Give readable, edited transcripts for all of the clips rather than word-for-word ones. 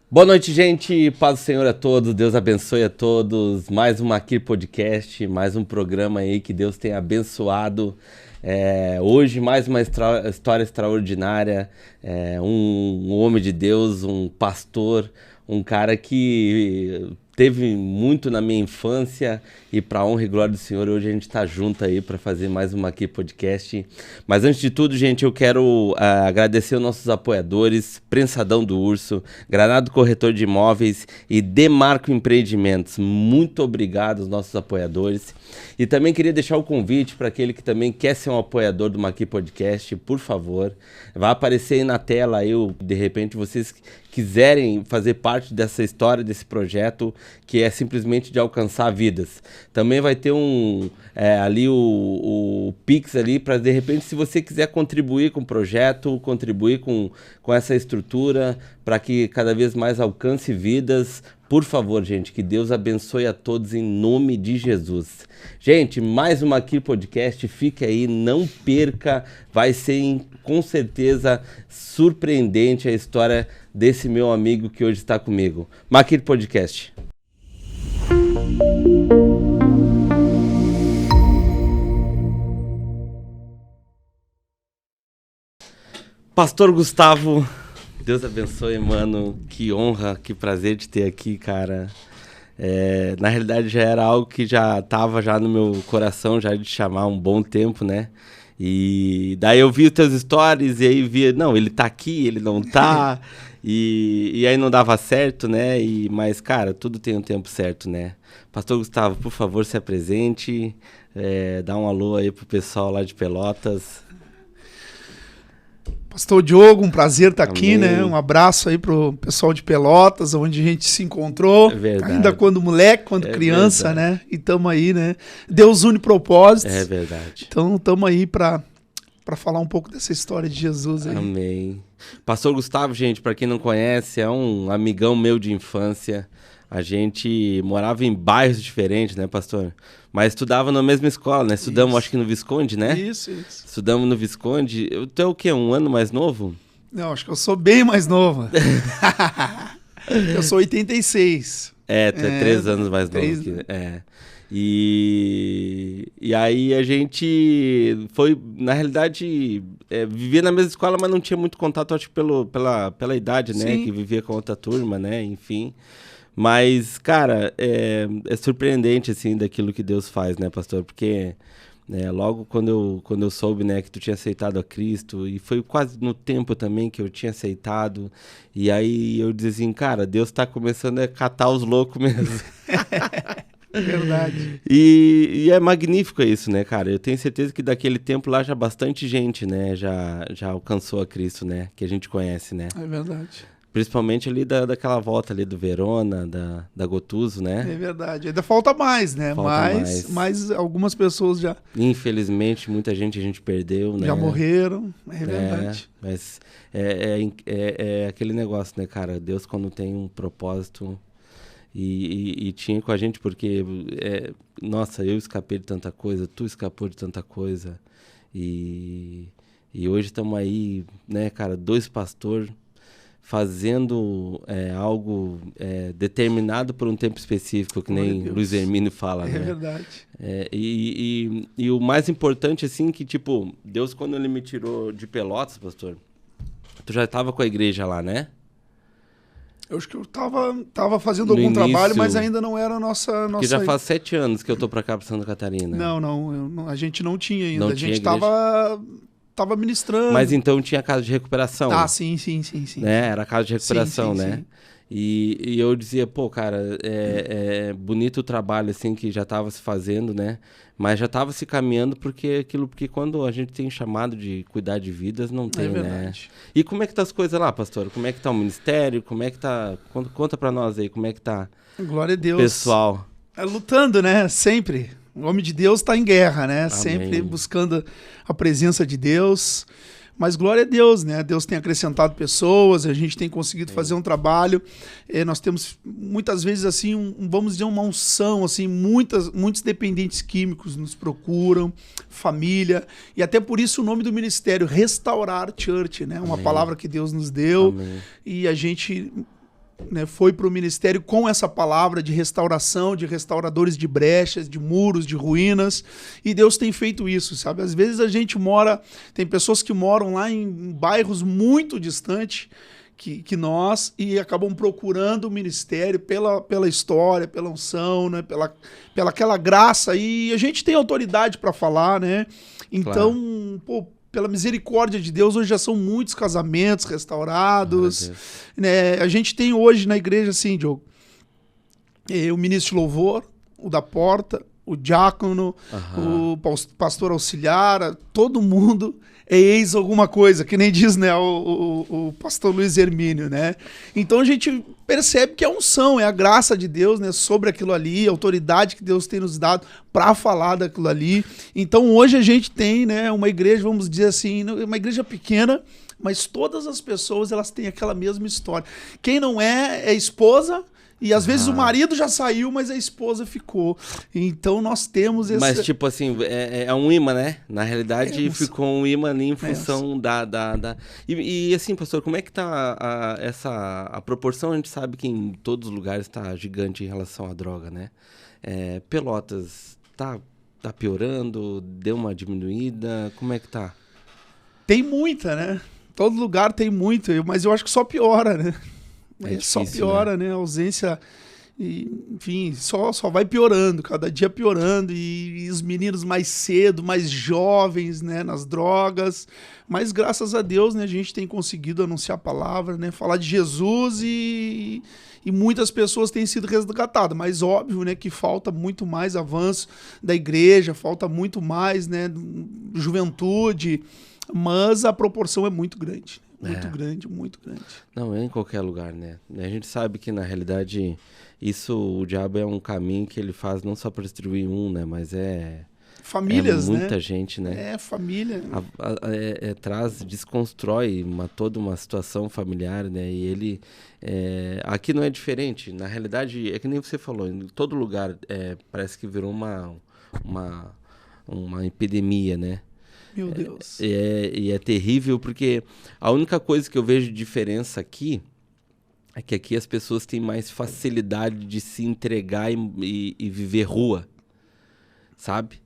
Boa noite, gente. Paz do Senhor a todos. Deus abençoe a todos. Mais um Aqui Podcast, mais um programa aí que Deus tem abençoado. Hoje, mais uma história extraordinária. Um homem de Deus, um pastor, um cara que teve muito na minha infância e para honra e glória do Senhor, hoje a gente está junto aí para fazer mais uma Aqui Podcast. Mas antes de tudo, gente, eu quero agradecer aos nossos apoiadores, Prensadão do Urso, Granado Corretor de Imóveis e Demarco Empreendimentos. Muito obrigado aos nossos apoiadores. E também queria deixar o convite para aquele que também quer ser um apoiador do Aqui Podcast, por favor, vai aparecer aí na tela, aí, de repente vocês quiserem fazer parte dessa história, desse projeto, que é simplesmente de alcançar vidas. Também vai ter ali o Pix ali, para de repente, se você quiser contribuir com o projeto, contribuir com essa estrutura, para que cada vez mais alcance vidas. Por favor, gente, que Deus abençoe a todos em nome de Jesus. Gente, mais uma Aqui Podcast, fique aí, não perca, vai ser com certeza surpreendente a história desse meu amigo que hoje está comigo. Aqui Podcast. Pastor Gustavo, Deus abençoe, mano. Que honra, que prazer de ter aqui, cara. Na realidade já era algo que já estava já no meu coração, já de chamar há um bom tempo, né? E daí eu vi os teus stories e aí via, não, ele tá aqui, ele não tá. E aí não dava certo, né? Mas, cara, tudo tem um tempo certo, né? Pastor Gustavo, por favor, se apresente. Dá um alô aí pro pessoal lá de Pelotas. Pastor Diogo, um prazer estar aqui, Amém. né? Um abraço aí pro pessoal de Pelotas, onde a gente se encontrou, ainda quando moleque, quando criança, verdade, né? E estamos aí, né? Deus une propósitos. É verdade. Então estamos aí para falar um pouco dessa história de Jesus aí. Amém. Pastor Gustavo, gente, para quem não conhece, é um amigão meu de infância. A gente morava em bairros diferentes, né, pastor? Mas estudava na mesma escola, né? Estudamos, acho que no Visconde, né? Isso. Estudamos no Visconde. Tu é o quê? Um ano mais novo? Não, acho que eu sou bem mais novo. Eu sou 86. Tu é 3 anos mais novo. E aí a gente foi, na realidade, vivia na mesma escola, mas não tinha muito contato, acho que pela idade, né? Sim. Que vivia com outra turma, né? Enfim. Mas, cara, é surpreendente, assim, daquilo que Deus faz, né, pastor? Porque logo quando eu soube, né, que tu tinha aceitado a Cristo, e foi quase no tempo também que eu tinha aceitado, e aí eu dizia assim, cara, Deus tá começando a catar os loucos mesmo. Verdade. E é magnífico isso, né, cara? Eu tenho certeza que daquele tempo lá já bastante gente, né, já alcançou a Cristo, né, que a gente conhece, né? É verdade. Principalmente ali daquela volta ali do Verona, da Gotuso, né? É verdade. Ainda falta mais, né? Mas algumas pessoas já... Infelizmente, muita gente a gente perdeu, né? Já morreram, é verdade. Mas é aquele negócio, né, cara? Deus, quando tem um propósito... E tinha com a gente, porque... nossa, eu escapei de tanta coisa, tu escapou de tanta coisa. E hoje estamos aí, né, cara? 2 pastores... fazendo algo determinado por um tempo específico, que nem Luiz Hermínio fala, né? É verdade. E o mais importante, assim, que, tipo, Deus, quando ele me tirou de Pelotas, pastor, tu já estava com a igreja lá, né? Eu acho que eu tava fazendo algum trabalho, mas ainda não era a nossa... Porque já faz 7 anos que eu tô pra cá, pra Santa Catarina. Não, a gente não tinha ainda. Não a gente tinha tava ministrando. Mas então tinha casa de recuperação. Ah, sim. Né? Era casa de recuperação, sim, né? Sim. E eu dizia, pô, cara, é bonito o trabalho, assim, que já estava se fazendo, né? Mas já estava se caminhando porque quando a gente tem chamado de cuidar de vidas, não tem, né? E como é que tá as coisas lá, pastor? Como é que tá o ministério? Como é que tá... Conta pra nós aí, como é que tá... Glória a Deus. Pessoal. Lutando, né? Sempre. O homem de Deus está em guerra, né? Amém. Sempre buscando a presença de Deus. Mas glória a Deus, né? Deus tem acrescentado pessoas, a gente tem conseguido fazer um trabalho. Nós temos muitas vezes assim, vamos dizer, uma unção, assim, muitos dependentes químicos nos procuram, família, e até por isso o nome do ministério, Restaurar Church, né? Uma palavra que Deus nos deu. Amém. E a gente né, foi para o ministério com essa palavra de restauração, de restauradores de brechas, de muros, de ruínas, e Deus tem feito isso, sabe? Às vezes a gente tem pessoas que moram lá em bairros muito distantes que nós, e acabam procurando o ministério pela história, pela unção, né, pela aquela graça, e a gente tem autoridade para falar, né? Então, claro. Pô, pela misericórdia de Deus, hoje já são muitos casamentos restaurados, né? A gente tem hoje na igreja, assim, Diogo, o ministro de louvor, o da porta, o diácono, o pastor auxiliar, todo mundo é ex alguma coisa, que nem diz, né, o pastor Luiz Hermínio, né? Então a gente percebe que é unção, é a graça de Deus, né, sobre aquilo ali, a autoridade que Deus tem nos dado para falar daquilo ali. Então hoje a gente tem, né, uma igreja, vamos dizer assim, uma igreja pequena, mas todas as pessoas elas têm aquela mesma história. Quem não é esposa. E às vezes o marido já saiu, mas a esposa ficou. Então nós temos esse... Mas tipo assim, é um imã, né? Na realidade ficou um imã ali em função da... E assim, pastor, como é que tá a proporção? A gente sabe que em todos os lugares tá gigante em relação à droga, né? Pelotas, tá piorando? Deu uma diminuída? Como é que tá? Tem muita, né? Todo lugar tem muito, mas eu acho que só piora, né? Difícil, só piora, né? A ausência, enfim, só vai piorando, cada dia piorando, e os meninos mais cedo, mais jovens, né, nas drogas, mas graças a Deus, né, a gente tem conseguido anunciar a palavra, né, falar de Jesus e muitas pessoas têm sido resgatadas, mas óbvio, né, que falta muito mais avanço da igreja, falta muito mais, né, juventude, mas a proporção é muito grande. Muito grande, muito grande. Não, é em qualquer lugar, né? A gente sabe que, na realidade, o diabo é um caminho que ele faz não só para destruir né? Mas famílias, muita gente, né? Família. Desconstrói toda uma situação familiar, né? E ele... aqui não é diferente. Na realidade, é que nem você falou, em todo lugar parece que virou uma epidemia, né? Meu Deus. E é terrível porque a única coisa que eu vejo de diferença aqui é que aqui as pessoas têm mais facilidade de se entregar e viver rua, sabe?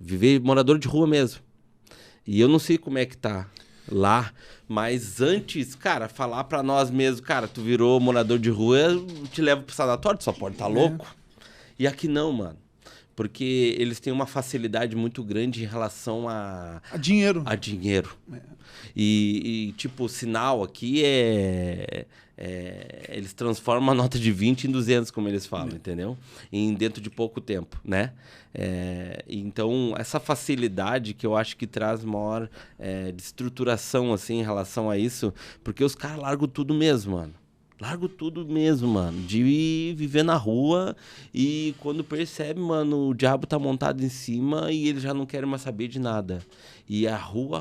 Viver morador de rua mesmo. E eu não sei como é que tá lá, mas antes, cara, falar pra nós mesmo, cara, tu virou morador de rua, eu te levo pro sanatório, tu só pode tá louco. E aqui não, mano. Porque eles têm uma facilidade muito grande em relação a dinheiro. A dinheiro. E tipo, o sinal aqui eles transformam a nota de 20 em 200, como eles falam, entendeu? Dentro de pouco tempo, né? Então, essa facilidade que eu acho que traz maior de estruturação, assim, em relação a isso, porque os caras largam tudo mesmo, mano. Largo tudo mesmo, mano, de viver na rua e quando percebe, mano, o diabo tá montado em cima e eles já não querem mais saber de nada. E a rua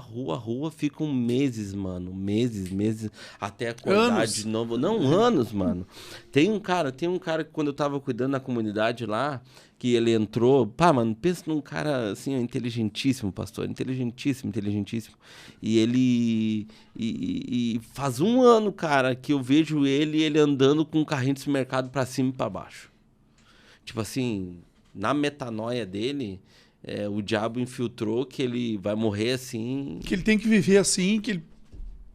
ficam meses, mano, meses, até acordar de novo. Não, anos, mano. Tem um cara que quando eu tava cuidando da comunidade lá, que ele entrou, mano, pensa num cara, assim, inteligentíssimo, pastor, inteligentíssimo. E ele, faz um ano, cara, que eu vejo ele andando com um carrinho de supermercado pra cima e pra baixo. Tipo assim, na metanoia dele, o diabo infiltrou que ele vai morrer assim. Que ele tem que viver assim, que ele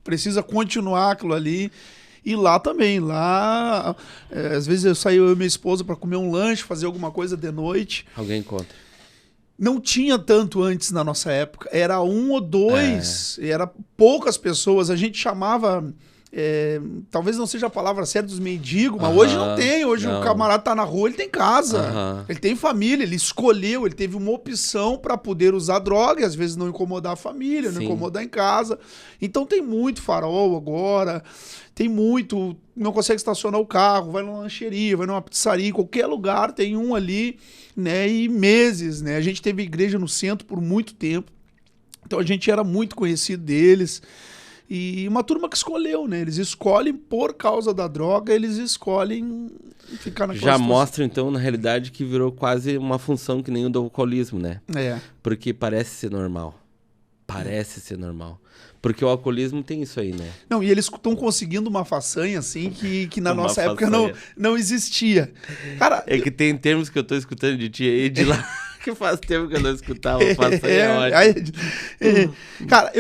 precisa continuar aquilo ali. E lá também, às vezes eu e minha esposa para comer um lanche, fazer alguma coisa de noite. Alguém conta. Não tinha tanto antes na nossa época, era um ou dois, era poucas pessoas, a gente chamava... talvez não seja a palavra certa dos mendigos, mas hoje não tem. Hoje o camarada tá na rua, ele tem casa, ele tem família, ele escolheu, ele teve uma opção para poder usar droga e às vezes não incomodar a família, não incomodar em casa. Então tem muito farol agora, tem muito, não consegue estacionar o carro, vai numa lancheria, vai numa pizzaria, em qualquer lugar tem um ali, né? E meses, né? A gente teve igreja no centro por muito tempo, então a gente era muito conhecido deles. E uma turma que escolheu, né? Eles escolhem por causa da droga, eles escolhem ficar naquela Já situação. mostra, então, na realidade, que virou quase uma função que nem o do alcoolismo, né? É. Porque parece ser normal. Parece ser normal. Porque o alcoolismo tem isso aí, né? Não, e eles estão conseguindo uma façanha, assim, que na Uma nossa época façanha. não existia. Cara, É que tem termos que eu tô escutando de ti aí, de lá, que faz tempo que eu não escutava. Façanha ótimo. Cara,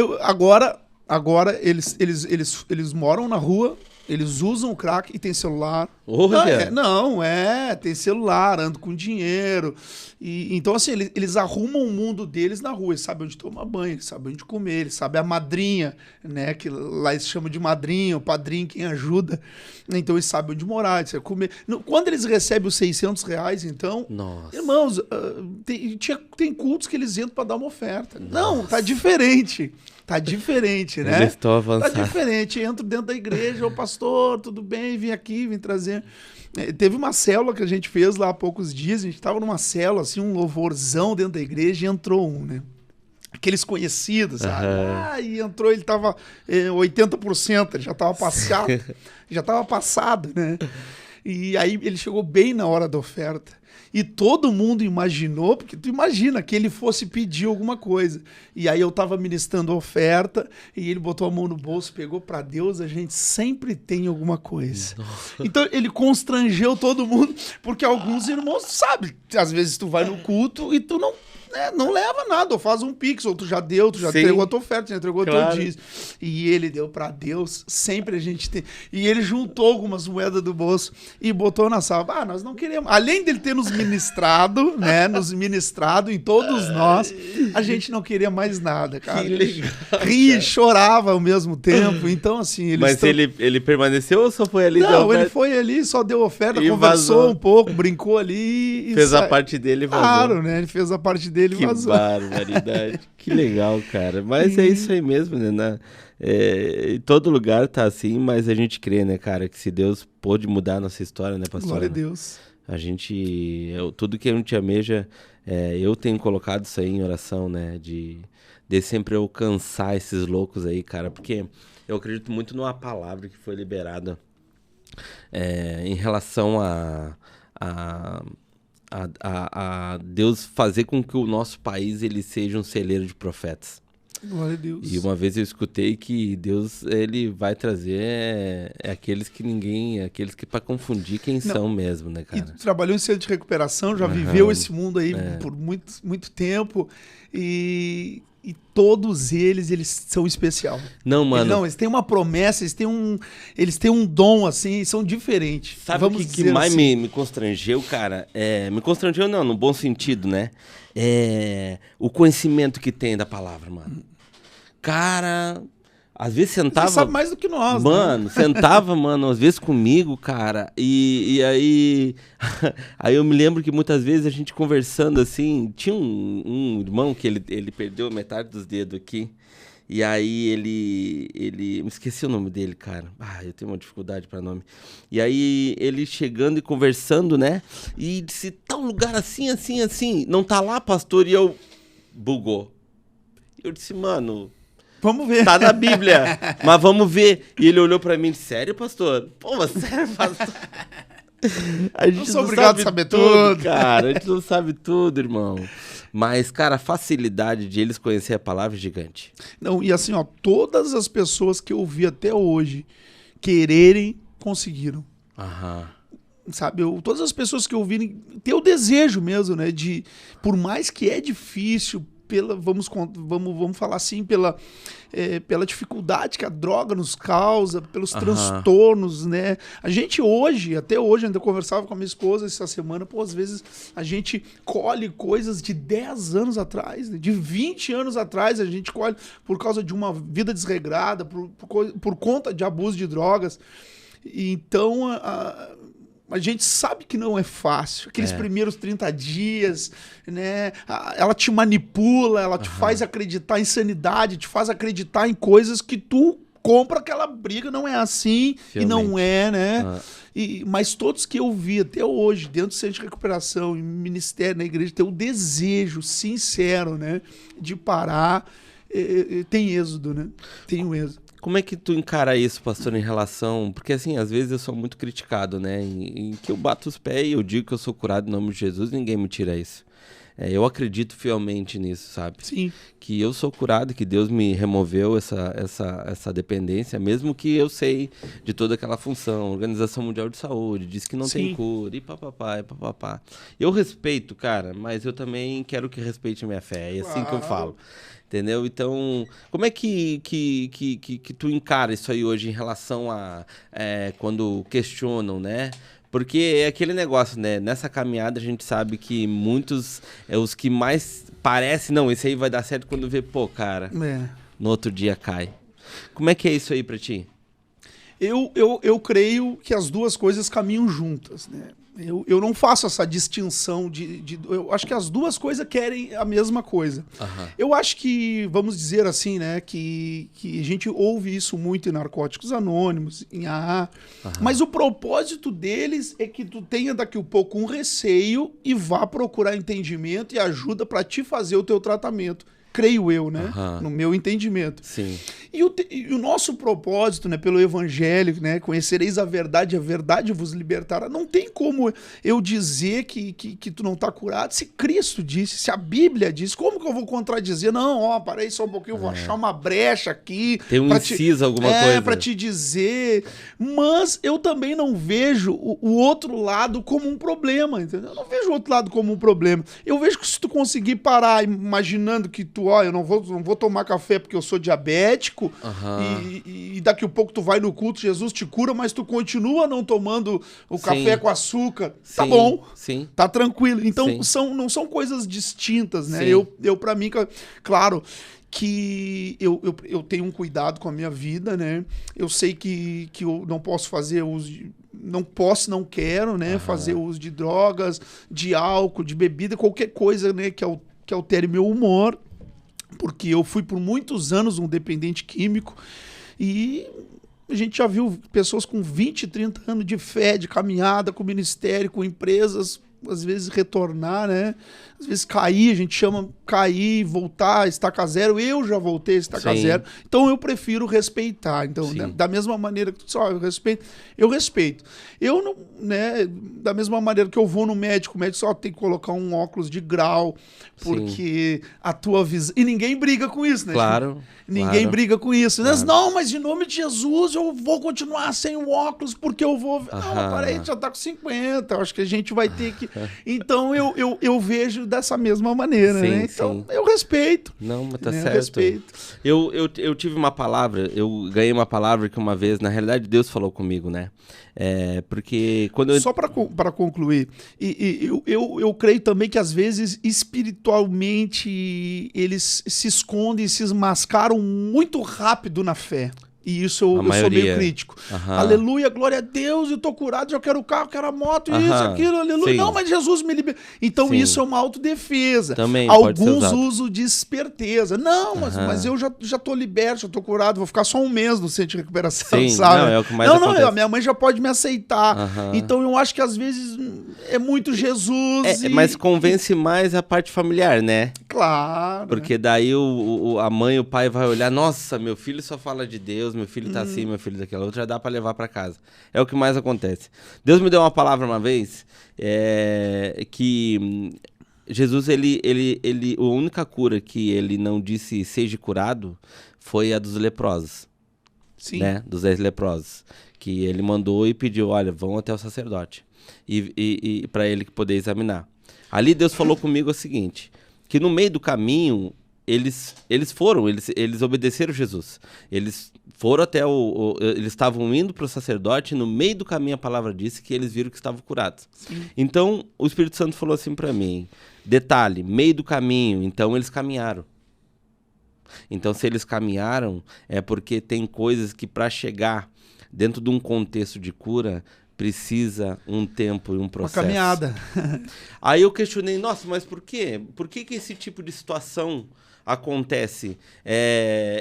agora eles moram na rua, eles usam o crack e tem celular. Olha. Tem celular, andam com dinheiro. Então, assim, eles arrumam o mundo deles na rua. Eles sabem onde tomar banho, eles sabem onde comer, eles sabem a madrinha, né? Que lá eles chamam de madrinha, o padrinho, quem ajuda. Então, eles sabem onde morar, eles sabem comer. Quando eles recebem os R$600, então... Nossa. Irmãos, tem cultos que eles entram para dar uma oferta. Nossa. Não, tá diferente. Tá diferente, né? Eles estão avançados. Tá diferente. Entro dentro da igreja, ô pastor, tudo bem? Vim aqui, vim trazer. Teve uma célula que a gente fez lá há poucos dias. A gente tava numa célula, assim, um louvorzão dentro da igreja e entrou um, né? Aqueles conhecidos, sabe? E entrou, ele tava 80%, ele já tava passado. Já tava passado, né? E aí ele chegou bem na hora da oferta. E todo mundo imaginou, porque tu imagina que ele fosse pedir alguma coisa. E aí eu tava ministrando a oferta e ele botou a mão no bolso, pegou pra Deus, a gente sempre tem alguma coisa. Então ele constrangeu todo mundo, porque alguns irmãos, sabe, às vezes tu vai no culto e tu não leva nada, ou faz um pix, ou tu já entregou a tua oferta, já entregou o teu dízimo. E ele deu pra Deus, sempre a gente tem. E ele juntou algumas moedas do bolso e botou na sala. Nós não queremos. Além dele ter nos ministrado, né, nos ministrado em todos nós, a gente não queria mais nada, cara. Que legal. Ria e chorava ao mesmo tempo, então assim... Mas ele permaneceu ou só foi ali? Não, ele foi ali, só deu oferta, e conversou vazou. um pouco, brincou ali e fez a parte dele e vazou. Claro, né? Ele fez a parte dele e vazou. Que barbaridade. Que legal, cara. Mas é isso aí mesmo, né? Em todo lugar tá assim, mas a gente crê, né, cara, que se Deus pôde mudar a nossa história, né, pastor? Glória a Deus. Tudo que a gente almeja, eu tenho colocado isso aí em oração, né, de sempre alcançar esses loucos aí, cara, porque eu acredito muito numa palavra que foi liberada em relação a Deus fazer com que o nosso país ele seja um celeiro de profetas. Glória a Deus. E uma vez eu escutei que Deus ele vai trazer aqueles que para confundir quem são mesmo, né, cara? E tu trabalhou em centro de recuperação, já viveu esse mundo aí por muito, muito tempo e todos eles são especial. Não, mano. Eles têm uma promessa, eles têm um dom, assim, são diferentes. Sabe o que mais assim. me constrangeu, cara? Me constrangeu não, no bom sentido, né? O conhecimento que tem da palavra, mano. Cara, às vezes sentava... Você sabe mais do que nós, mano, né? Sentava, mano, às vezes comigo, cara, e aí... aí eu me lembro que muitas vezes a gente conversando assim, tinha um irmão que ele perdeu metade dos dedos aqui, e aí ele... Me esqueci o nome dele, cara. Eu tenho uma dificuldade para nome. E aí ele chegando e conversando, né? E disse, tá um lugar assim, assim, assim. Não tá lá, pastor? E eu... Bugou. Eu disse, mano... Vamos ver. Tá na Bíblia, mas vamos ver. E ele olhou pra mim, sério, pastor? Pô, mas sério, pastor? A gente não sou obrigado a saber tudo, cara. A gente não sabe tudo, irmão. Mas, cara, a facilidade de eles conhecer a palavra é gigante. Não, e assim, ó, todas as pessoas que eu vi até hoje quererem, conseguiram. Sabe, todas as pessoas que eu vi ter o desejo mesmo, né, de, por mais que é difícil, vamos falar assim, pela dificuldade que a droga nos causa, pelos transtornos, né? A gente até hoje, ainda conversava com a minha esposa essa semana, às vezes a gente colhe coisas de 10 anos atrás, né? De 20 anos atrás, a gente colhe por causa de uma vida desregrada, por conta de abuso de drogas. Então, a gente sabe que não é fácil. Aqueles primeiros 30 dias, né? Ela te manipula, ela te faz acreditar em sanidade, te faz acreditar em coisas que tu compra aquela briga, não é assim, e não é, né? Mas todos que eu vi até hoje, dentro do centro de recuperação, em ministério, na igreja, tem o desejo sincero, né? De parar. Tem êxodo, né? Tem o êxodo. Como é que tu encara isso, pastor, em relação... Porque, assim, às vezes eu sou muito criticado, né? Em que eu bato os pés e eu digo que eu sou curado em nome de Jesus, ninguém me tira isso. eu acredito fielmente nisso, sabe? Sim. Que eu sou curado, que Deus me removeu essa dependência, mesmo que eu sei de toda aquela função, Organização Mundial de Saúde, diz que não tem cura, e papapá, e papapá. Eu respeito, cara, mas eu também quero que respeite a minha fé, é assim que eu falo. Entendeu? Então, como é que tu encara isso aí hoje em relação a quando questionam, né? Porque é aquele negócio, né? Nessa caminhada a gente sabe que muitos, os que mais parece, não, esse aí vai dar certo quando vê, pô, cara, no outro dia cai. Como é que é isso aí pra ti? Eu creio que as duas coisas caminham juntas, né? Eu não faço essa distinção eu acho que as duas coisas querem a mesma coisa. Eu acho que, vamos dizer assim, né, que a gente ouve isso muito em Narcóticos Anônimos, em AA, mas o propósito deles é que tu tenha daqui a pouco um receio e vá procurar entendimento e ajuda para te fazer o teu tratamento. Creio eu, né? No meu entendimento. Sim. E o nosso propósito, né, pelo evangelho, né, conhecereis a verdade vos libertará. Não tem como eu dizer que tu não está curado se Cristo disse, se a Bíblia disse. Como que eu vou contradizer? Não, parei só um pouquinho, eu vou achar uma brecha aqui. Tem um inciso, alguma coisa. Para te dizer. Mas eu também não vejo o outro lado como um problema, entendeu? Eu não vejo o outro lado como um problema. Eu vejo que se tu conseguir parar imaginando que eu não vou tomar café porque eu sou diabético, e daqui a pouco tu vai no culto, Jesus te cura, mas tu continua não tomando o café com açúcar. Tá bom, tá tranquilo. Então não são coisas distintas, né? Eu para mim, claro, que eu tenho um cuidado com a minha vida, né? Eu sei que eu não posso fazer uso não quero, né? Fazer uso de drogas, de álcool, de bebida, qualquer coisa, né? Que altere meu humor. Porque eu fui por muitos anos um dependente químico e a gente já viu pessoas com 20, 30 anos de fé, de caminhada com o ministério, com empresas, às vezes retornar, né? Às vezes cair, a gente chama cair, voltar, estaca zero. Eu já voltei a estaca zero. Então eu prefiro respeitar. Então, da mesma maneira que eu respeito. Eu não, né? Da mesma maneira que eu vou no médico, o médico só tem que colocar um óculos de grau, porque a tua visão. E ninguém briga com isso, né? Claro. Ninguém briga com isso. Claro. Não, mas em nome de Jesus eu vou continuar sem o óculos, porque eu vou. Não, peraí, já tá com 50. Eu acho que a gente vai ter que. Então eu vejo dessa mesma maneira, né? Então eu respeito. Não, mas tá certo. Eu respeito. Eu tive uma palavra, eu ganhei uma palavra que uma vez, na realidade, Deus falou comigo, né? Porque quando eu... Só para concluir, eu creio também que às vezes espiritualmente eles se escondem e se mascaram muito rápido na fé. E isso eu sou meio crítico. Aleluia, glória a Deus, eu tô curado, já quero o carro, quero a moto, isso, aquilo, aleluia. Não, mas Jesus me libertou. Então isso é uma autodefesa. Também alguns usam de esperteza. Não, mas eu já tô liberto, já tô curado, vou ficar só um mês no centro de recuperação, sabe? Não, é o que mais acontece. A minha mãe já pode me aceitar. Então eu acho que às vezes é muito Jesus. Mas convence mais a parte familiar, né? Claro. Porque daí a mãe e o pai vai olhar, nossa, meu filho só fala de Deus, meu filho tá assim, meu filho daquela outra, já dá pra levar pra casa. É o que mais acontece. Deus me deu uma palavra uma vez, que Jesus, a única cura que ele não disse seja curado foi a dos leprosos. Sim. Né? Dos 10 leprosos. Que ele mandou e pediu, olha, vão até o sacerdote. E para ele poder examinar. Ali Deus falou comigo o seguinte, que no meio do caminho, eles obedeceram Jesus. Eles foram até eles estavam indo para o sacerdote, e no meio do caminho a palavra disse que eles viram que estavam curados. Sim. Então, o Espírito Santo falou assim para mim, detalhe, meio do caminho, então eles caminharam. Então, se eles caminharam, é porque tem coisas que para chegar dentro de um contexto de cura, precisa um tempo e um processo. Uma caminhada. Aí eu questionei, nossa, mas por quê? Por que esse tipo de situação acontece?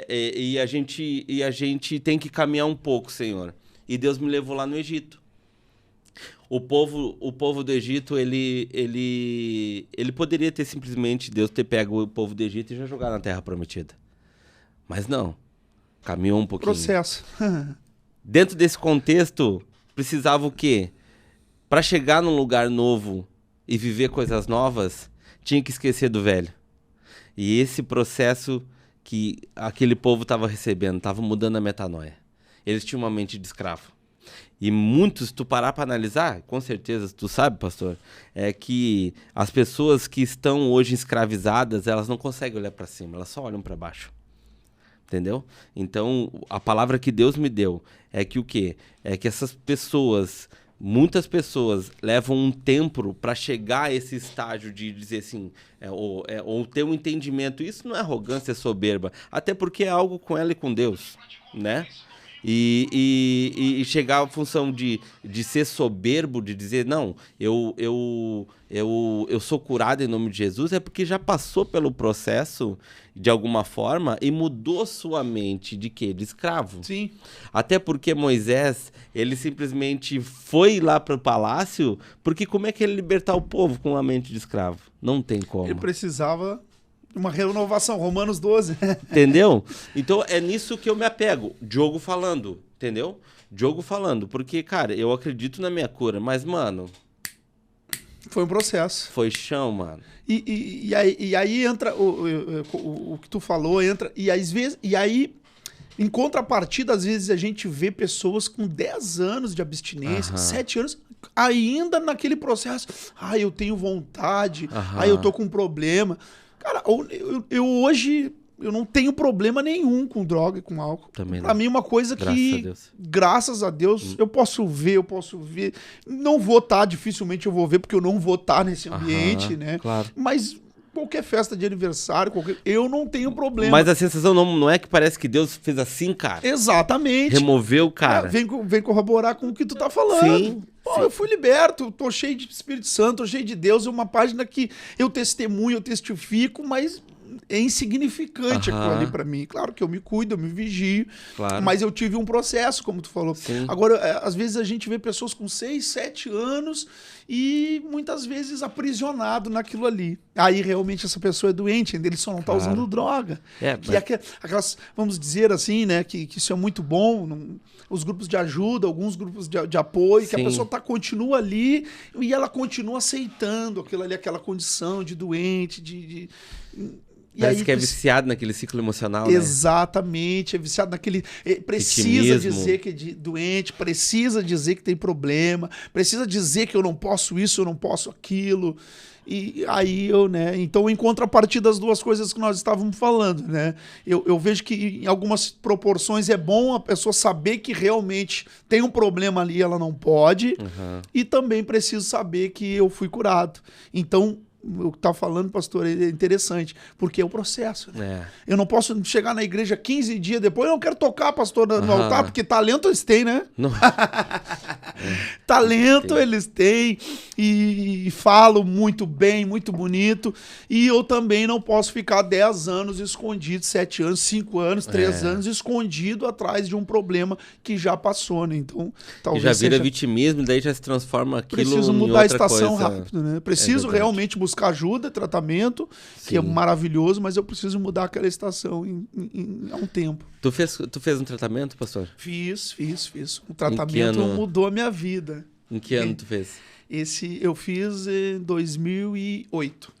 E a gente tem que caminhar um pouco, Senhor. E Deus me levou lá no Egito. O povo do Egito, ele poderia ter simplesmente, Deus ter pego o povo do Egito e já jogado na Terra Prometida. Mas não. Caminhou um pouquinho. Processo. Dentro desse contexto, precisava o quê? Para chegar num lugar novo e viver coisas novas, tinha que esquecer do velho. E esse processo que aquele povo estava recebendo, estava mudando a metanoia. Eles tinham uma mente de escravo. E muitos, tu parar para analisar, com certeza, tu sabe, pastor, é que as pessoas que estão hoje escravizadas, elas não conseguem olhar para cima, elas só olham para baixo. Entendeu? Então, a palavra que Deus me deu é que o quê? É que essas pessoas, muitas pessoas, levam um tempo para chegar a esse estágio de dizer assim, ou ter um entendimento. Isso não é arrogância, é soberba, até porque é algo com ela e com Deus, né? E chegar à função de ser soberbo, de dizer, não, eu sou curado em nome de Jesus, é porque já passou pelo processo, de alguma forma, e mudou sua mente de quê? De escravo. Sim. Até porque Moisés, ele simplesmente foi lá para o palácio, porque como é que ele libertar o povo com a mente de escravo? Não tem como. Ele precisava... uma renovação, Romanos 12. Entendeu? Então é nisso que eu me apego. Diogo falando, entendeu? Diogo falando, porque, cara, eu acredito na minha cura, mas, mano... Foi um processo. Foi chão, mano. E aí entra o que tu falou, entra... E aí, em contrapartida, às vezes a gente vê pessoas com 10 anos de abstinência, 7 anos... ainda naquele processo. Eu tenho vontade, eu tô com um problema... Cara, eu hoje eu não tenho problema nenhum com droga e com álcool. Também pra mim é uma coisa graças a Deus, eu posso ver. Não vou estar, dificilmente eu vou ver, porque eu não vou estar nesse ambiente, né? Claro. Mas qualquer festa de aniversário, eu não tenho problema. Mas a sensação não é que parece que Deus fez assim, cara. Exatamente. Removeu, cara. Vem corroborar com o que tu tá falando. Sim. Pô, eu fui liberto, tô cheio de Espírito Santo, tô cheio de Deus. É uma página que eu testemunho, eu testifico, mas é insignificante aquilo ali pra mim. Claro que eu me cuido, eu me vigio, mas eu tive um processo, como tu falou. Sim. Agora, às vezes a gente vê pessoas com 6, 7 anos e muitas vezes aprisionado naquilo ali. Aí realmente essa pessoa é doente, ele só não tá usando droga. Aquelas, vamos dizer assim, né, que isso é muito bom, os grupos de ajuda, alguns grupos de apoio, que a pessoa continua ali e ela continua aceitando aquilo ali, aquela condição de doente, Parece que é viciado naquele ciclo emocional, exatamente, né? É viciado naquele... Precisa dizer que é doente, precisa dizer que tem problema, precisa dizer que eu não posso isso, eu não posso aquilo. E aí então, em contrapartida das duas coisas que nós estávamos falando, né? Eu vejo que em algumas proporções é bom a pessoa saber que realmente tem um problema ali, ela não pode, e também preciso saber que eu fui curado. Então, o que tá falando, pastor, é interessante, porque é o processo, né? Eu não posso chegar na igreja 15 dias depois, eu não quero tocar, pastor, no altar, porque talento eles têm, né? Talento eles têm e falam muito bem, muito bonito, e eu também não posso ficar 10 anos escondido, 7 anos, 5 anos, 3 anos escondido atrás de um problema que já passou, né? Então, talvez já vira vitimismo, daí já se transforma aquilo preciso em mudar a outra estação coisa. rápido, né? Preciso realmente buscar ajuda, tratamento, que é maravilhoso, mas eu preciso mudar aquela estação há um tempo. Tu fez um tratamento, pastor? Fiz. Um tratamento mudou a minha vida. Em que ano tu fez? Esse eu fiz em 2008.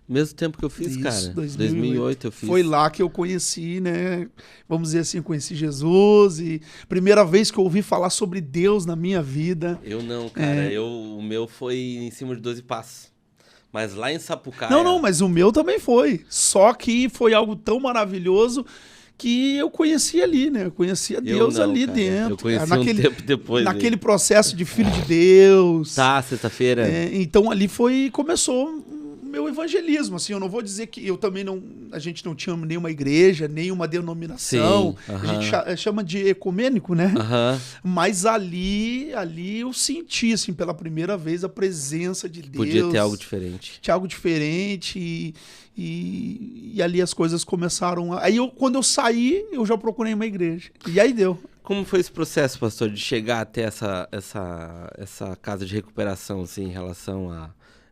Mesmo tempo que eu fiz, cara. 2008 eu fiz. Foi lá que eu conheci, né? Vamos dizer assim, eu conheci Jesus e primeira vez que eu ouvi falar sobre Deus na minha vida. Eu não, cara. O meu foi em cima de 12 passos. Mas lá em Sapucaia... Não, mas o meu também foi. Só que foi algo tão maravilhoso que eu conhecia ali, né? Eu conhecia Deus ali dentro. Eu conheci um tempo depois. Naquele processo de filho de Deus. Sexta-feira. Então ali começou meu evangelismo, assim, eu não vou dizer que eu também a gente não tinha nenhuma igreja, nenhuma denominação, a gente chama de ecumênico, né? Mas ali eu senti, assim, pela primeira vez a presença de Deus. Podia ter algo diferente. Tinha algo diferente e ali as coisas começaram Aí quando eu saí, eu já procurei uma igreja. E aí deu. Como foi esse processo, pastor, de chegar até essa casa de recuperação, assim, em relação à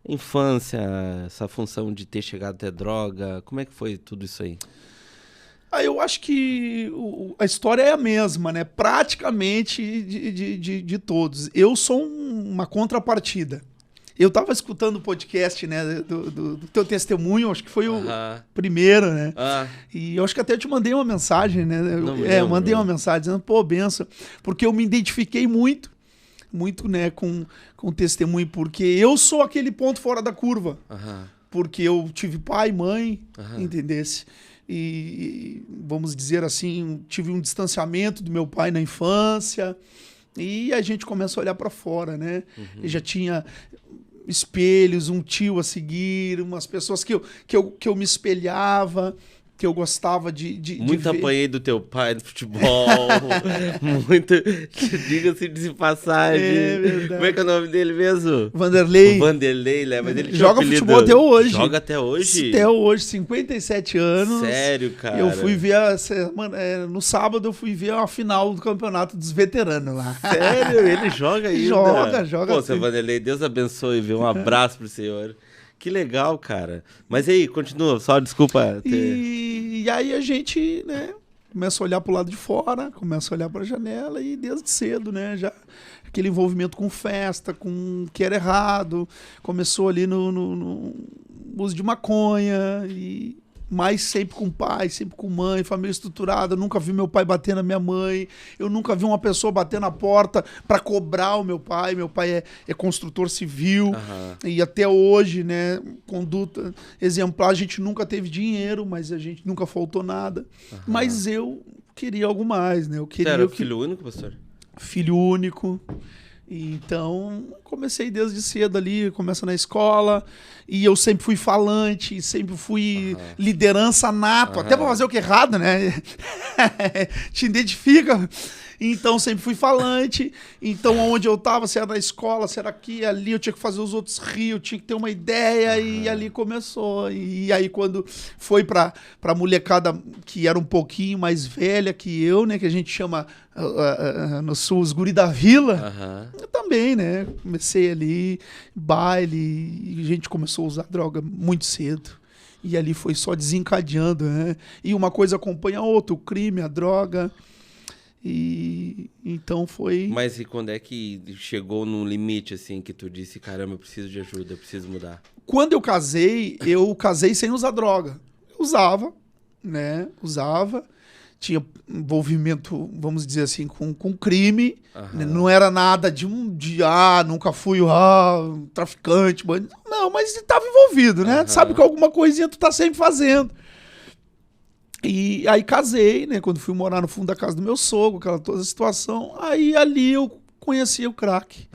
infância, essa função de ter chegado até droga? Como é que foi tudo isso aí? Eu acho que a história é a mesma, né? Praticamente de todos. Eu sou uma contrapartida. Eu tava escutando o podcast, né, do teu testemunho, acho que foi o primeiro, né? E eu acho que até te mandei uma mensagem, né? Eu mandei uma mensagem dizendo, pô, benção, porque eu me identifiquei muito, né, com o testemunho, porque eu sou aquele ponto fora da curva. Porque eu tive pai, mãe, entendesse? E, vamos dizer assim, tive um distanciamento do meu pai na infância, e a gente começa a olhar para fora, né? E já tinha espelhos, um tio a seguir, umas pessoas que eu me espelhava, que eu gostava de muito ver. Apanhei do teu pai no futebol. Muito. Diga-se de passagem. Como é que é o nome dele mesmo? Vanderlei. O Vanderlei, né? Mas ele joga futebol até hoje. Joga até hoje? Até hoje, 57 anos. Sério, cara? Eu fui ver, no sábado eu fui ver a final do campeonato dos veteranos lá. Sério? Ele joga ainda? Joga. Pô, seu Vanderlei, Deus abençoe, viu? Um abraço pro senhor. Que legal, cara. Mas aí, continua, só desculpa ter... E aí a gente, né, começa a olhar pro lado de fora, começa a olhar pra janela e desde cedo, né, já aquele envolvimento com festa, com o que era errado, começou ali no uso de maconha, mas sempre com pai, sempre com mãe, família estruturada. Eu nunca vi meu pai bater na minha mãe, eu nunca vi uma pessoa bater na porta para cobrar o meu pai. Meu pai é construtor civil e até hoje, né, conduta exemplar. A gente nunca teve dinheiro, mas a gente nunca faltou nada. Mas eu queria algo mais, né? Você era filho único, pastor? Filho único. Então, comecei desde cedo ali, começa na escola, e eu sempre fui falante, sempre fui liderança nato, até pra fazer o que é errado, né? Te identifica. Então, sempre fui falante. Então, onde eu tava, se era na escola, se era aqui, ali, eu tinha que fazer os outros rir, eu tinha que ter uma ideia, e ali começou. E aí, quando foi pra molecada que era um pouquinho mais velha que eu, né, que a gente chama no sul os guri da vila, eu também, né, comecei ali, baile, e a gente começou a usar droga muito cedo. E ali foi só desencadeando, né? E uma coisa acompanha a outra, o crime, a droga. E então foi... Mas e quando é que chegou no limite, assim, que tu disse, caramba, eu preciso de ajuda, eu preciso mudar? Quando eu casei sem usar droga. Usava, né? Tinha envolvimento, vamos dizer assim, com crime. Né? Não era nada nunca fui traficante. Não, mas estava envolvido, né? Sabe que alguma coisinha tu tá sempre fazendo. E aí casei, né? Quando fui morar no fundo da casa do meu sogro, toda a situação. Aí ali eu conheci o crack,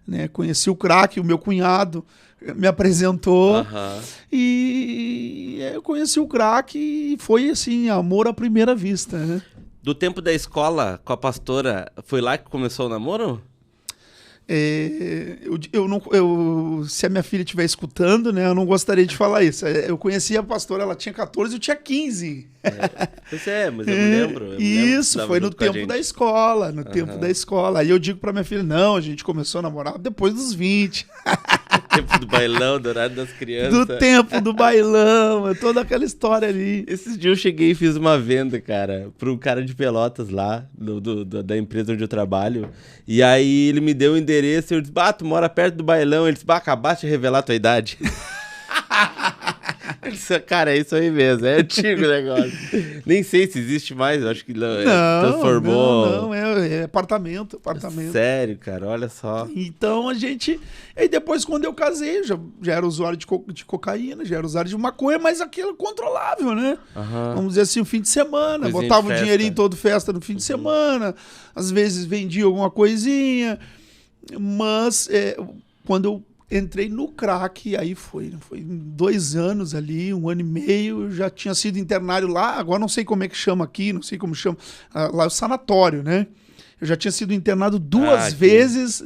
né? Conheci o crack, o meu cunhado me apresentou. E eu conheci o crack e foi assim, amor à primeira vista, né? Do tempo da escola com a pastora, foi lá que começou o namoro? Se a minha filha estiver escutando, né, eu não gostaria de falar isso. Eu conheci a pastora, ela tinha 14 e eu tinha 15. Mas eu me lembro. Isso, foi no tempo da escola, da escola. Aí eu digo pra minha filha, não, a gente começou a namorar depois dos 20. Tempo do bailão, do horário das crianças. Do tempo do bailão, toda aquela história ali. Esses dias eu cheguei e fiz uma venda, cara, para um cara de Pelotas lá, da empresa onde eu trabalho. E aí ele me deu o endereço e eu disse, tu mora perto do bailão. Ele disse, acabaste de revelar a tua idade. Eu disse, cara, é isso aí mesmo, é antigo o negócio. Nem sei se existe mais, eu acho que transformou. Não, é apartamento. Sério, cara, olha só. Então a gente... Aí depois, quando eu casei, já era usuário de cocaína, já era usuário de maconha, mas aquilo controlável, né? Vamos dizer assim, o fim de semana. Coisinha botava de o dinheirinho todo festa no fim de semana, às vezes vendia alguma coisinha, mas quando eu entrei no crack, aí foi 2 anos ali, 1 ano e meio, eu já tinha sido internário lá, agora não sei como é que chama aqui, não sei como chama, lá é o sanatório, né? Eu já tinha sido internado 2 vezes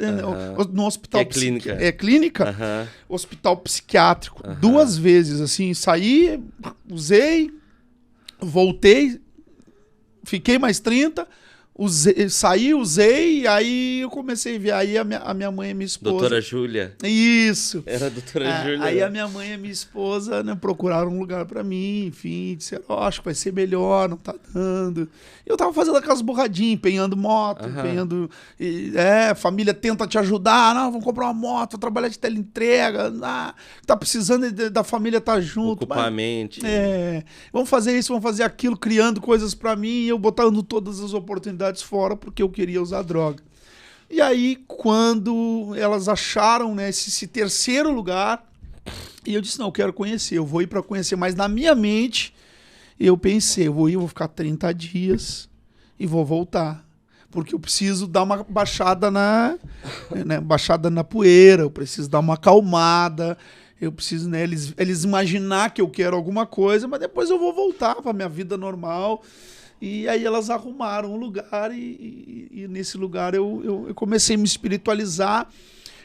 no hospital... clínica. Clínica? Hospital psiquiátrico. 2 vezes, assim, saí, usei, voltei, fiquei mais 30, usei, e aí eu comecei a ver. Aí a minha mãe e minha esposa... Doutora Júlia. Isso. Era a doutora Júlia. Aí a minha mãe e a minha esposa, né, procuraram um lugar pra mim, enfim, disseram, acho que vai ser melhor, não tá dando. Eu tava fazendo aquelas borradinhas, empenhando moto, empenhando... família tenta te ajudar, não, vamos comprar uma moto, trabalhar de teleentrega, tá precisando da família tá junto. Ocupar a mente. Vamos fazer isso, vamos fazer aquilo, criando coisas pra mim, e eu botando todas as oportunidades fora porque eu queria usar droga. E aí, quando elas acharam, né, esse terceiro lugar, e eu disse, não, eu quero conhecer, eu vou ir para conhecer, mas na minha mente, eu pensei, eu vou ficar 30 dias e vou voltar, porque eu preciso dar uma baixada baixada na poeira, eu preciso dar uma acalmada, eu preciso, né, eles imaginar que eu quero alguma coisa, mas depois eu vou voltar para minha vida normal. E aí elas arrumaram um lugar e nesse lugar eu comecei a me espiritualizar,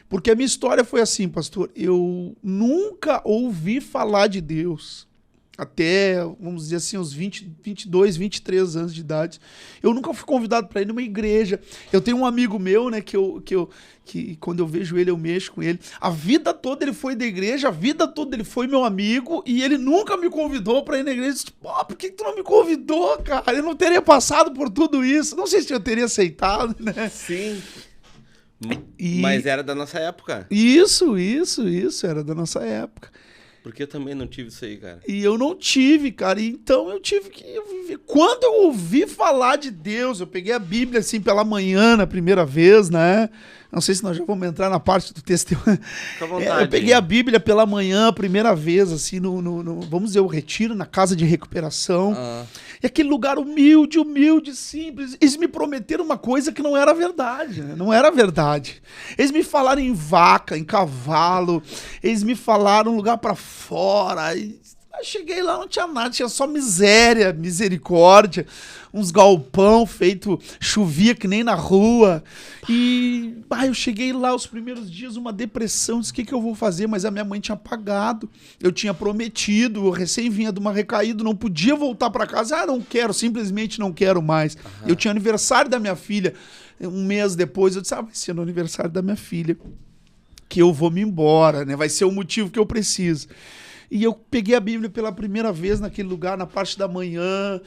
porque a minha história foi assim, pastor, eu nunca ouvi falar de Deus, até, vamos dizer assim, uns 22, 23 anos de idade. Eu nunca fui convidado para ir numa igreja. Eu tenho um amigo meu, né, que quando eu vejo ele, eu mexo com ele. A vida toda ele foi da igreja, a vida toda ele foi meu amigo, e ele nunca me convidou para ir na igreja. Eu disse, pô, por que tu não me convidou, cara? Eu não teria passado por tudo isso. Não sei se eu teria aceitado, né? Sim. Mas era da nossa época. Isso, era da nossa época. Porque eu também não tive isso aí, cara. E eu não tive, cara. Então eu tive que viver. Quando eu ouvi falar de Deus, eu peguei a Bíblia assim pela manhã, na primeira vez, né? Não sei se nós já vamos entrar na parte do testemunho. Fica à vontade. Eu peguei a Bíblia pela manhã, primeira vez, assim, vamos dizer, o retiro, na casa de recuperação. E aquele lugar humilde, simples. Eles me prometeram uma coisa que não era verdade, né? Não era verdade. Eles me falaram em vaca, em cavalo. Eles me falaram um lugar pra fora. Eu cheguei lá, não tinha nada, tinha só miséria, misericórdia, uns galpão feito, chovia que nem na rua. E eu cheguei lá os primeiros dias, uma depressão, disse, o que eu vou fazer? Mas a minha mãe tinha pagado, eu tinha prometido, eu recém vinha de uma recaída, não podia voltar para casa, não quero, simplesmente não quero mais. Eu tinha aniversário da minha filha, um mês depois, eu disse, vai ser no aniversário da minha filha que eu vou me embora, né? Vai ser o motivo que eu preciso. E eu peguei a Bíblia pela primeira vez naquele lugar, na parte da manhã,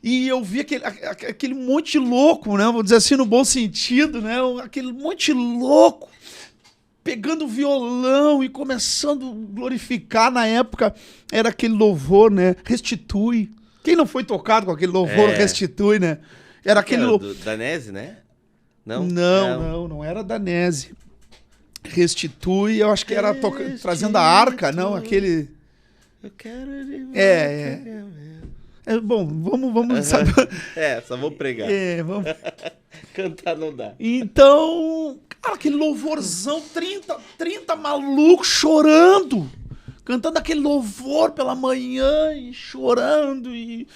e eu vi aquele monte louco, né? Vou dizer assim, no bom sentido, né? Aquele monte louco, pegando violão e começando a glorificar. Na época era aquele louvor, né? Restitui. Quem não foi tocado com aquele louvor, Restitui, né? Era aquele louvor. Danese, né? Não era Danese. Restitui, eu acho que era trazendo a arca, não, aquele... Eu quero... bom, vamos saber... só vou pregar. Vamos... Cantar não dá. Então, cara, aquele louvorzão, 30 malucos chorando, cantando aquele louvor pela manhã e chorando, e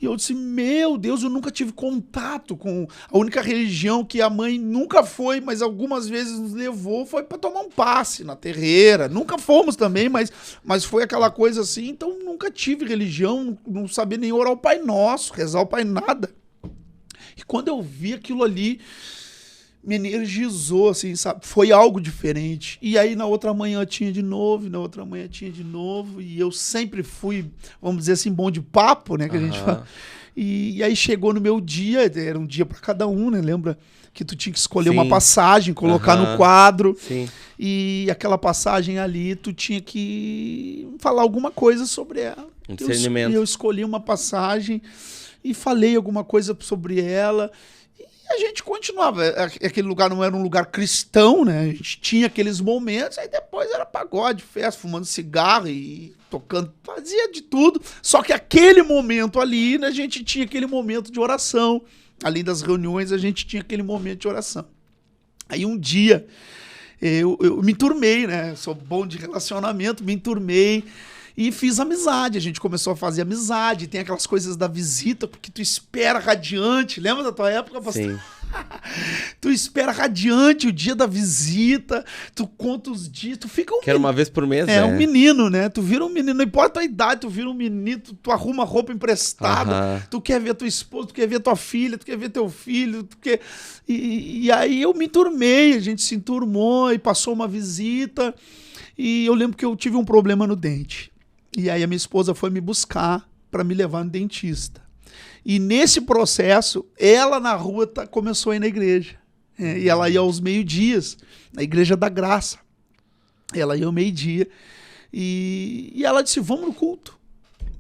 eu disse, meu Deus, eu nunca tive contato com a única religião que a mãe nunca foi, mas algumas vezes nos levou, foi para tomar um passe na terreira. Nunca fomos também, mas foi aquela coisa assim, então nunca tive religião, não sabia nem orar o Pai Nosso, rezar o Pai nada. E quando eu vi aquilo ali, me energizou, assim, sabe? Foi algo diferente. E aí na outra manhã tinha de novo, e eu sempre fui, vamos dizer assim, bom de papo, né, que a gente fala. E aí chegou no meu dia, era um dia para cada um, né? Lembra que tu tinha que escolher uma passagem, colocar no quadro. Sim. E aquela passagem ali, tu tinha que falar alguma coisa sobre ela. Um discernimento. Eu escolhi uma passagem e falei alguma coisa sobre ela. A gente continuava, aquele lugar não era um lugar cristão, né? A gente tinha aqueles momentos, aí depois era pagode, festa, fumando cigarro e tocando, fazia de tudo. Só que aquele momento ali, né, a gente tinha aquele momento de oração. Além das reuniões, a gente tinha aquele momento de oração. Aí um dia, eu me enturmei, né? Sou bom de relacionamento, me enturmei. E fiz amizade, a gente começou a fazer amizade, tem aquelas coisas da visita, porque tu espera radiante, lembra da tua época, pastor? Sim. Tu espera radiante o dia da visita, tu conta os dias, tu fica Que era uma vez por mês, né? um menino, né? Tu vira um menino, não importa a idade, tu vira um menino, tu arruma roupa emprestada, tu quer ver tua esposa, tu quer ver tua filha, tu quer ver teu filho, tu quer... E aí eu me enturmei, a gente se enturmou e passou uma visita e eu lembro que eu tive um problema no dente. E aí a minha esposa foi me buscar para me levar no dentista. E nesse processo, ela na rua começou a ir na igreja. E ela ia aos meio-dias, na Igreja da Graça. Ela ia ao meio-dia. E ela disse, vamos no culto.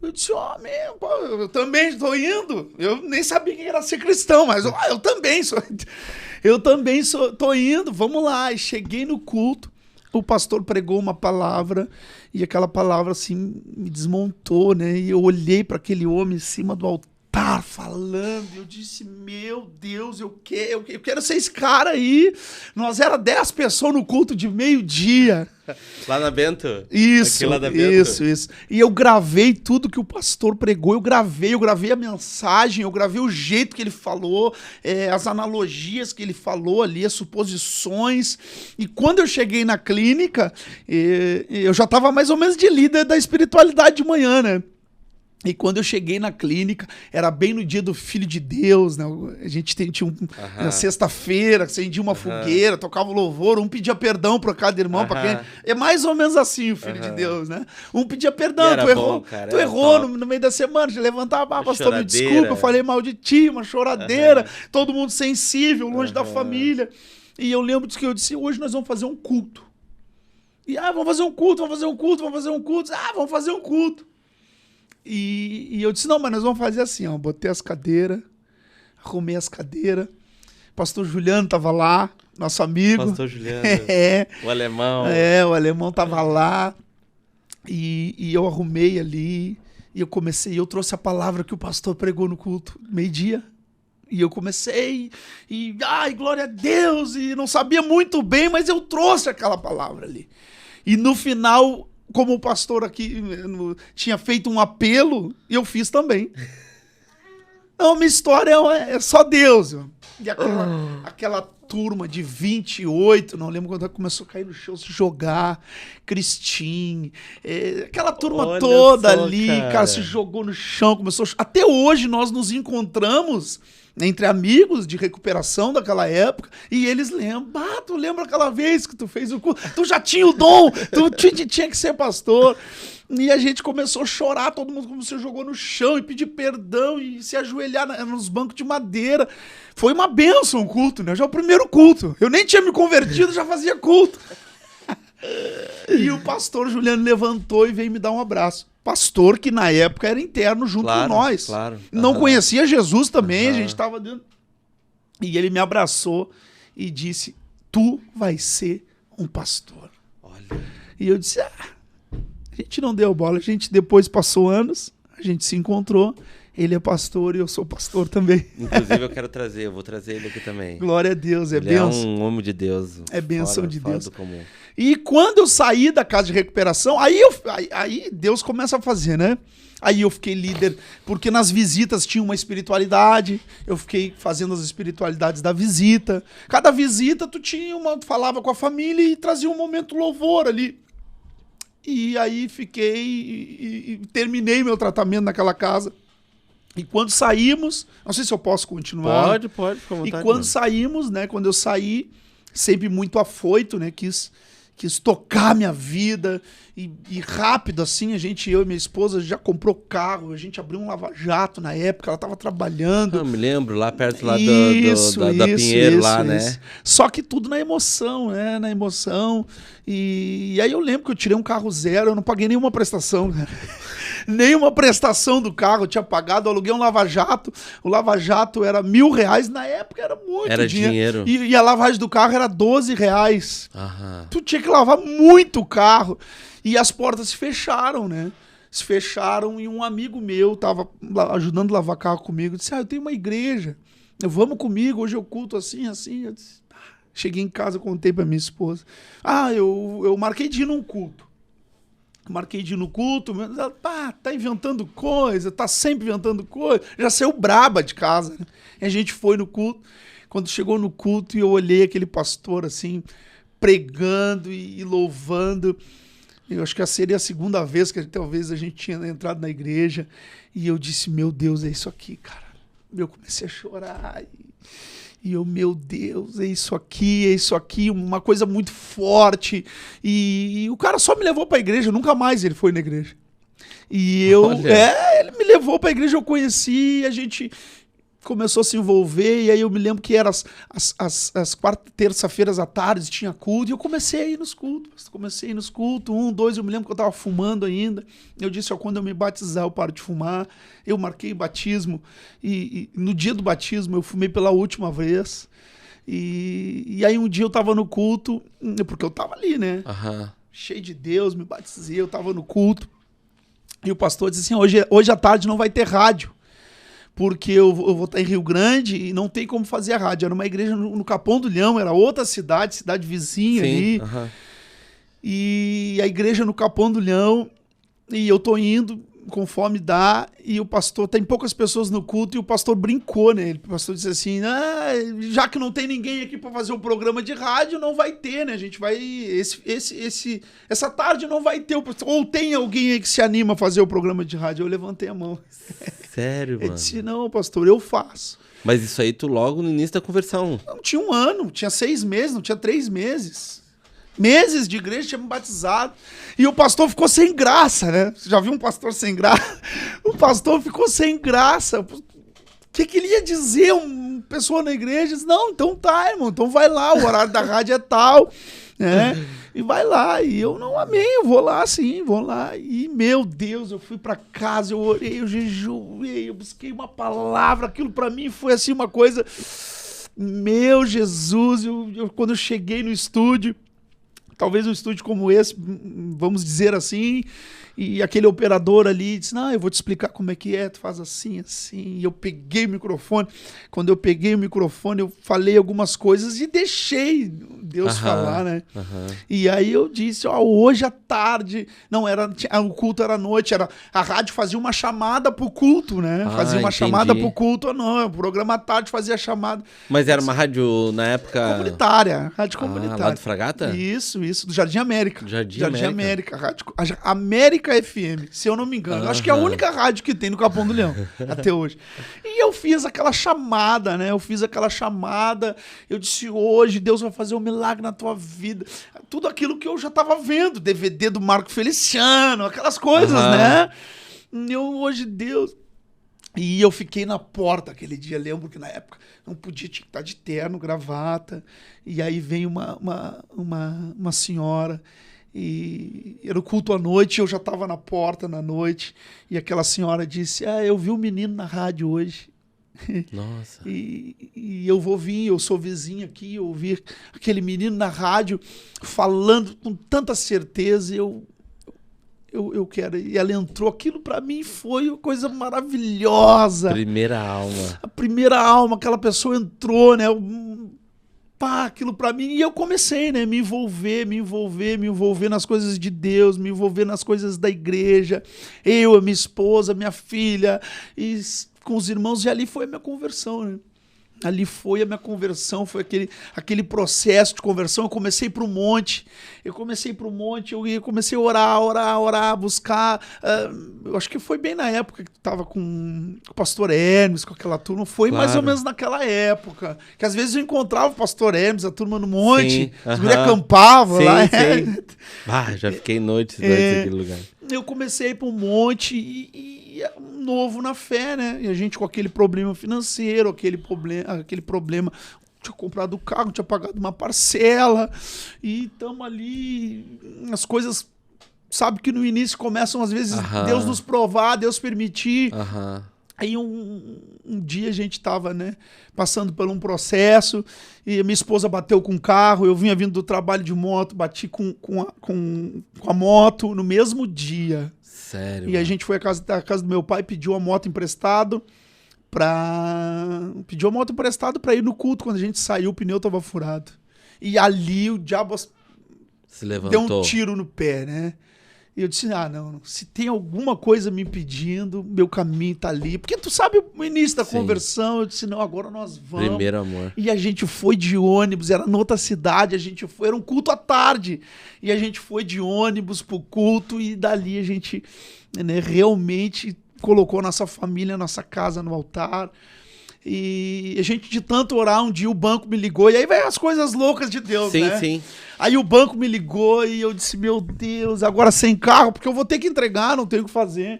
Eu disse, eu também estou indo. Eu nem sabia que era ser cristão, mas eu também sou. Estou indo, vamos lá. E cheguei no culto. O pastor pregou uma palavra e aquela palavra assim me desmontou, né? E eu olhei para aquele homem em cima do altar falando, eu disse, meu Deus, eu quero ser esse cara aí. Nós era 10 pessoas no culto de meio-dia. Lá na Bento? Isso, lá da Bento. isso. E eu gravei tudo que o pastor pregou, eu gravei a mensagem, eu gravei o jeito que ele falou, as analogias que ele falou ali, as suposições. E quando eu cheguei na clínica, eu já estava mais ou menos de líder da espiritualidade de manhã, né? E quando eu cheguei na clínica, era bem no dia do Filho de Deus, né? A gente tinha na sexta-feira, acendia uma fogueira, tocava louvor, um pedia perdão para cada irmão, para quem... É mais ou menos assim o Filho de Deus, né? Um pedia perdão, tu errou no meio da semana, te levantava, pastor, me desculpa, eu falei mal de ti, uma choradeira, todo mundo sensível, longe da família. E eu lembro que eu disse, hoje nós vamos fazer um culto. E, vamos fazer um culto. Vamos fazer um culto. E eu disse, não, mas nós vamos fazer assim, ó. Botei as cadeiras, arrumei as cadeiras. Pastor Juliano tava lá, nosso amigo. Pastor Juliano, o alemão. O alemão tava lá. E eu arrumei ali. E eu trouxe a palavra que o pastor pregou no culto, meio-dia. E eu comecei, glória a Deus. E não sabia muito bem, mas eu trouxe aquela palavra ali. E no final... Como o pastor aqui tinha feito um apelo, eu fiz também. Não, minha história é só Deus. E aquela turma de 28, não lembro quando começou a cair no chão, se jogar, Cristine, aquela turma toda ali, cara, se jogou no chão, começou a... Até hoje nós nos encontramos entre amigos de recuperação daquela época, e eles lembram, tu lembra aquela vez que tu fez o culto? Tu já tinha o dom, tu tinha que ser pastor. E a gente começou a chorar, todo mundo se jogou no chão e pedir perdão e se ajoelhar nos bancos de madeira. Foi uma bênção o culto, né? Já o primeiro culto. Eu nem tinha me convertido, já fazia culto. E o pastor Juliano levantou e veio me dar um abraço. Pastor que na época era interno junto com nós. Claro. Não conhecia Jesus também, a gente estava dentro. E ele me abraçou e disse, tu vai ser um pastor. Olha. E eu disse, a gente não deu bola, a gente depois passou anos, a gente se encontrou, ele é pastor e eu sou pastor também. Inclusive eu vou trazer ele aqui também. Glória a Deus, ele bênção. É um homem de Deus. É bênção de Deus. Do comum. E quando eu saí da casa de recuperação, aí Deus começa a fazer, né? Aí eu fiquei líder, porque nas visitas tinha uma espiritualidade, eu fiquei fazendo as espiritualidades da visita. Cada visita tu falava com a família e trazia um momento louvor ali. E aí fiquei e terminei meu tratamento naquela casa. E quando saímos, não sei se eu posso continuar. Pode, fica à vontade. E quando saímos, né, quando eu saí, sempre muito afoito, né, quis tocar minha vida e rápido assim, eu e minha esposa já comprou carro, a gente abriu um lava-jato na época, ela estava trabalhando. Eu me lembro, lá perto lá da Pinheiro, né? Só que tudo na emoção, né? Na emoção. E aí eu lembro que eu tirei um carro zero, eu não paguei nenhuma prestação, cara. Nenhuma prestação do carro eu tinha pagado, eu aluguei um lava-jato, o lava-jato era R$1.000, na época era muito dinheiro. E a lavagem do carro era R$12. Tu tinha que lavar muito o carro. E as portas se fecharam, né? Se fecharam e um amigo meu tava ajudando a lavar carro comigo, disse, eu tenho uma igreja, vamos comigo, hoje eu culto assim. Eu disse, cheguei em casa, contei pra minha esposa, eu marquei de ir num culto. Marquei de ir no culto, ela, tá inventando coisa, tá sempre inventando coisa. Já saiu braba de casa, né? E a gente foi no culto. Quando chegou no culto e eu olhei aquele pastor assim, pregando e louvando, eu acho que seria a segunda vez que talvez a gente tinha entrado na igreja, e eu disse, meu Deus, é isso aqui, cara. Eu comecei a chorar, e eu, meu Deus, é isso aqui, uma coisa muito forte, e o cara só me levou pra igreja, nunca mais ele foi na igreja. E ele me levou pra igreja, eu conheci, a gente começou a se envolver, e aí eu me lembro que era as quartas, terça-feiras à tarde, tinha culto, e eu comecei a ir nos cultos, 1, 2, eu me lembro que eu tava fumando ainda, eu disse, quando eu me batizar eu paro de fumar, eu marquei batismo, e no dia do batismo eu fumei pela última vez, e aí um dia eu tava no culto, porque eu tava ali, né, cheio de Deus, me batizei, eu tava no culto, e o pastor disse assim, hoje à tarde não vai ter rádio, porque eu vou estar em Rio Grande e não tem como fazer a rádio. Era uma igreja no Capão do Leão, era outra cidade vizinha. Sim, ali. E a igreja no Capão do Leão, e eu tô indo conforme dá, e o pastor, tem poucas pessoas no culto, e o pastor brincou, né? O pastor disse assim, já que não tem ninguém aqui para fazer um programa de rádio, não vai ter, né? A gente vai, essa tarde não vai ter, ou tem alguém aí que se anima a fazer o programa de rádio? Eu levantei a mão. Sério, mano? Ele disse, não, pastor, eu faço. Mas isso aí tu logo no início da conversão. Não tinha 1 ano, tinha 6 meses, não tinha 3 meses. Meses de igreja, tinha me batizado. E o pastor ficou sem graça, né? Você já viu um pastor sem graça? O pastor ficou sem graça. O que ele ia dizer? Uma pessoa na igreja disse, não, então tá, irmão, então vai lá, o horário da rádio é tal, né? E vai lá. E eu não amei, eu vou lá sim, vou lá. E, meu Deus, eu fui pra casa, eu orei, eu jejuei, eu busquei uma palavra. Aquilo pra mim foi assim uma coisa... Meu Jesus, quando eu cheguei no estúdio, talvez um estúdio como esse, vamos dizer assim, e aquele operador ali disse, não, eu vou te explicar como é que é, tu faz assim, assim, e eu peguei o microfone, quando eu peguei o microfone eu falei algumas coisas e deixei Deus falar, né? E aí eu disse, hoje à tarde, não, o culto era à noite, a rádio fazia uma chamada pro culto, né? Fazia uma chamada pro culto, não, o programa à tarde fazia chamada. Mas era uma rádio, na época... Comunitária, rádio comunitária. Lá do Fragata? Isso, do Jardim América. Jardim América, rádio América FM, se eu não me engano. Acho que é a única rádio que tem no Capão do Leão, até hoje. E eu fiz aquela chamada, né? Eu disse, hoje Deus vai fazer um milagre na tua vida. Tudo aquilo que eu já tava vendo, DVD do Marco Feliciano, aquelas coisas, né? Hoje Deus... E eu fiquei na porta aquele dia, lembro que na época não podia, tinha que estar de terno, gravata, e aí vem uma senhora, e era o culto à noite, eu já estava na porta na noite, e aquela senhora disse, eu vi um menino na rádio hoje. Nossa. E eu vou vir, eu sou vizinho aqui, eu ouvi aquele menino na rádio falando com tanta certeza, eu quero. E ela entrou, aquilo pra mim foi uma coisa maravilhosa. Primeira alma. A primeira alma, aquela pessoa entrou, né? Aquilo pra mim. E eu comecei, né? Me envolver nas coisas de Deus, me envolver nas coisas da igreja. Eu, a minha esposa, minha filha, e com os irmãos. E ali foi a minha conversão, né? Ali foi a minha conversão, foi aquele processo de conversão. Eu comecei para o monte, eu comecei a orar, buscar. Eu acho que foi bem na época que tu estava com o pastor Hermes, com aquela turma. Foi mais ou menos naquela época. Que às vezes eu encontrava o pastor Hermes, a turma no monte, os guri acampavam lá. Sim. Já fiquei noites naquele lugar. Eu comecei a ir para um monte e novo na fé, né? E a gente com aquele problema financeiro, aquele problema, tinha comprado o carro, tinha pagado uma parcela, e estamos ali, as coisas, sabe que no início começam às vezes Deus nos provar, Deus permitir. Aí um dia a gente estava, né, passando por um processo, e minha esposa bateu com o carro, eu vinha vindo do trabalho de moto, bati com a moto no mesmo dia. Sério? E a gente foi à casa do meu pai, pediu a moto emprestado para ir no culto. Quando a gente saiu, o pneu estava furado. E ali o diabo se levantou, deu um tiro no pé, né? E eu disse, não, se tem alguma coisa me impedindo, meu caminho tá ali. Porque tu sabe o início da conversão, eu disse, não, agora nós vamos. Primeiro amor. E a gente foi de ônibus, era noutra cidade, era um culto à tarde. E a gente foi de ônibus pro culto e dali a gente, né, realmente colocou nossa família, nossa casa no altar. E a gente, de tanto orar, um dia o banco me ligou, e aí vai as coisas loucas de Deus, né? Sim. Aí o banco me ligou e eu disse, meu Deus, agora sem carro, porque eu vou ter que entregar, não tenho o que fazer.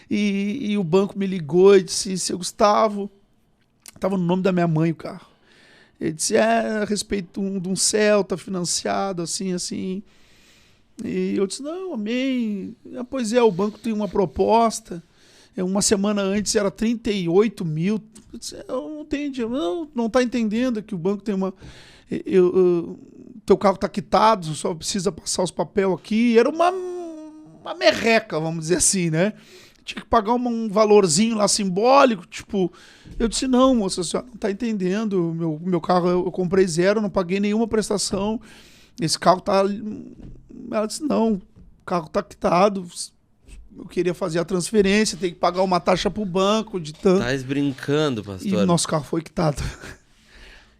E o banco me ligou e disse, seu Gustavo, tava no nome da minha mãe o carro. Ele disse, a respeito de um Celta financiado, assim. E eu disse, não, amém. Pois é, o banco tem uma proposta. Uma semana antes era 38 mil. Eu disse, eu não entendi. Não tá entendendo que o banco tem uma... teu carro tá quitado, só precisa passar os papéis aqui. Era uma merreca, vamos dizer assim, né? Tinha que pagar um valorzinho lá simbólico, tipo... Eu disse, não, moça, a senhora não tá entendendo. Meu carro eu comprei zero, não paguei nenhuma prestação. Esse carro tá... Ela disse, não, o carro tá quitado. Eu queria fazer a transferência, tem que pagar uma taxa pro banco de tanto. Tá brincando, pastor. E o nosso carro foi quitado.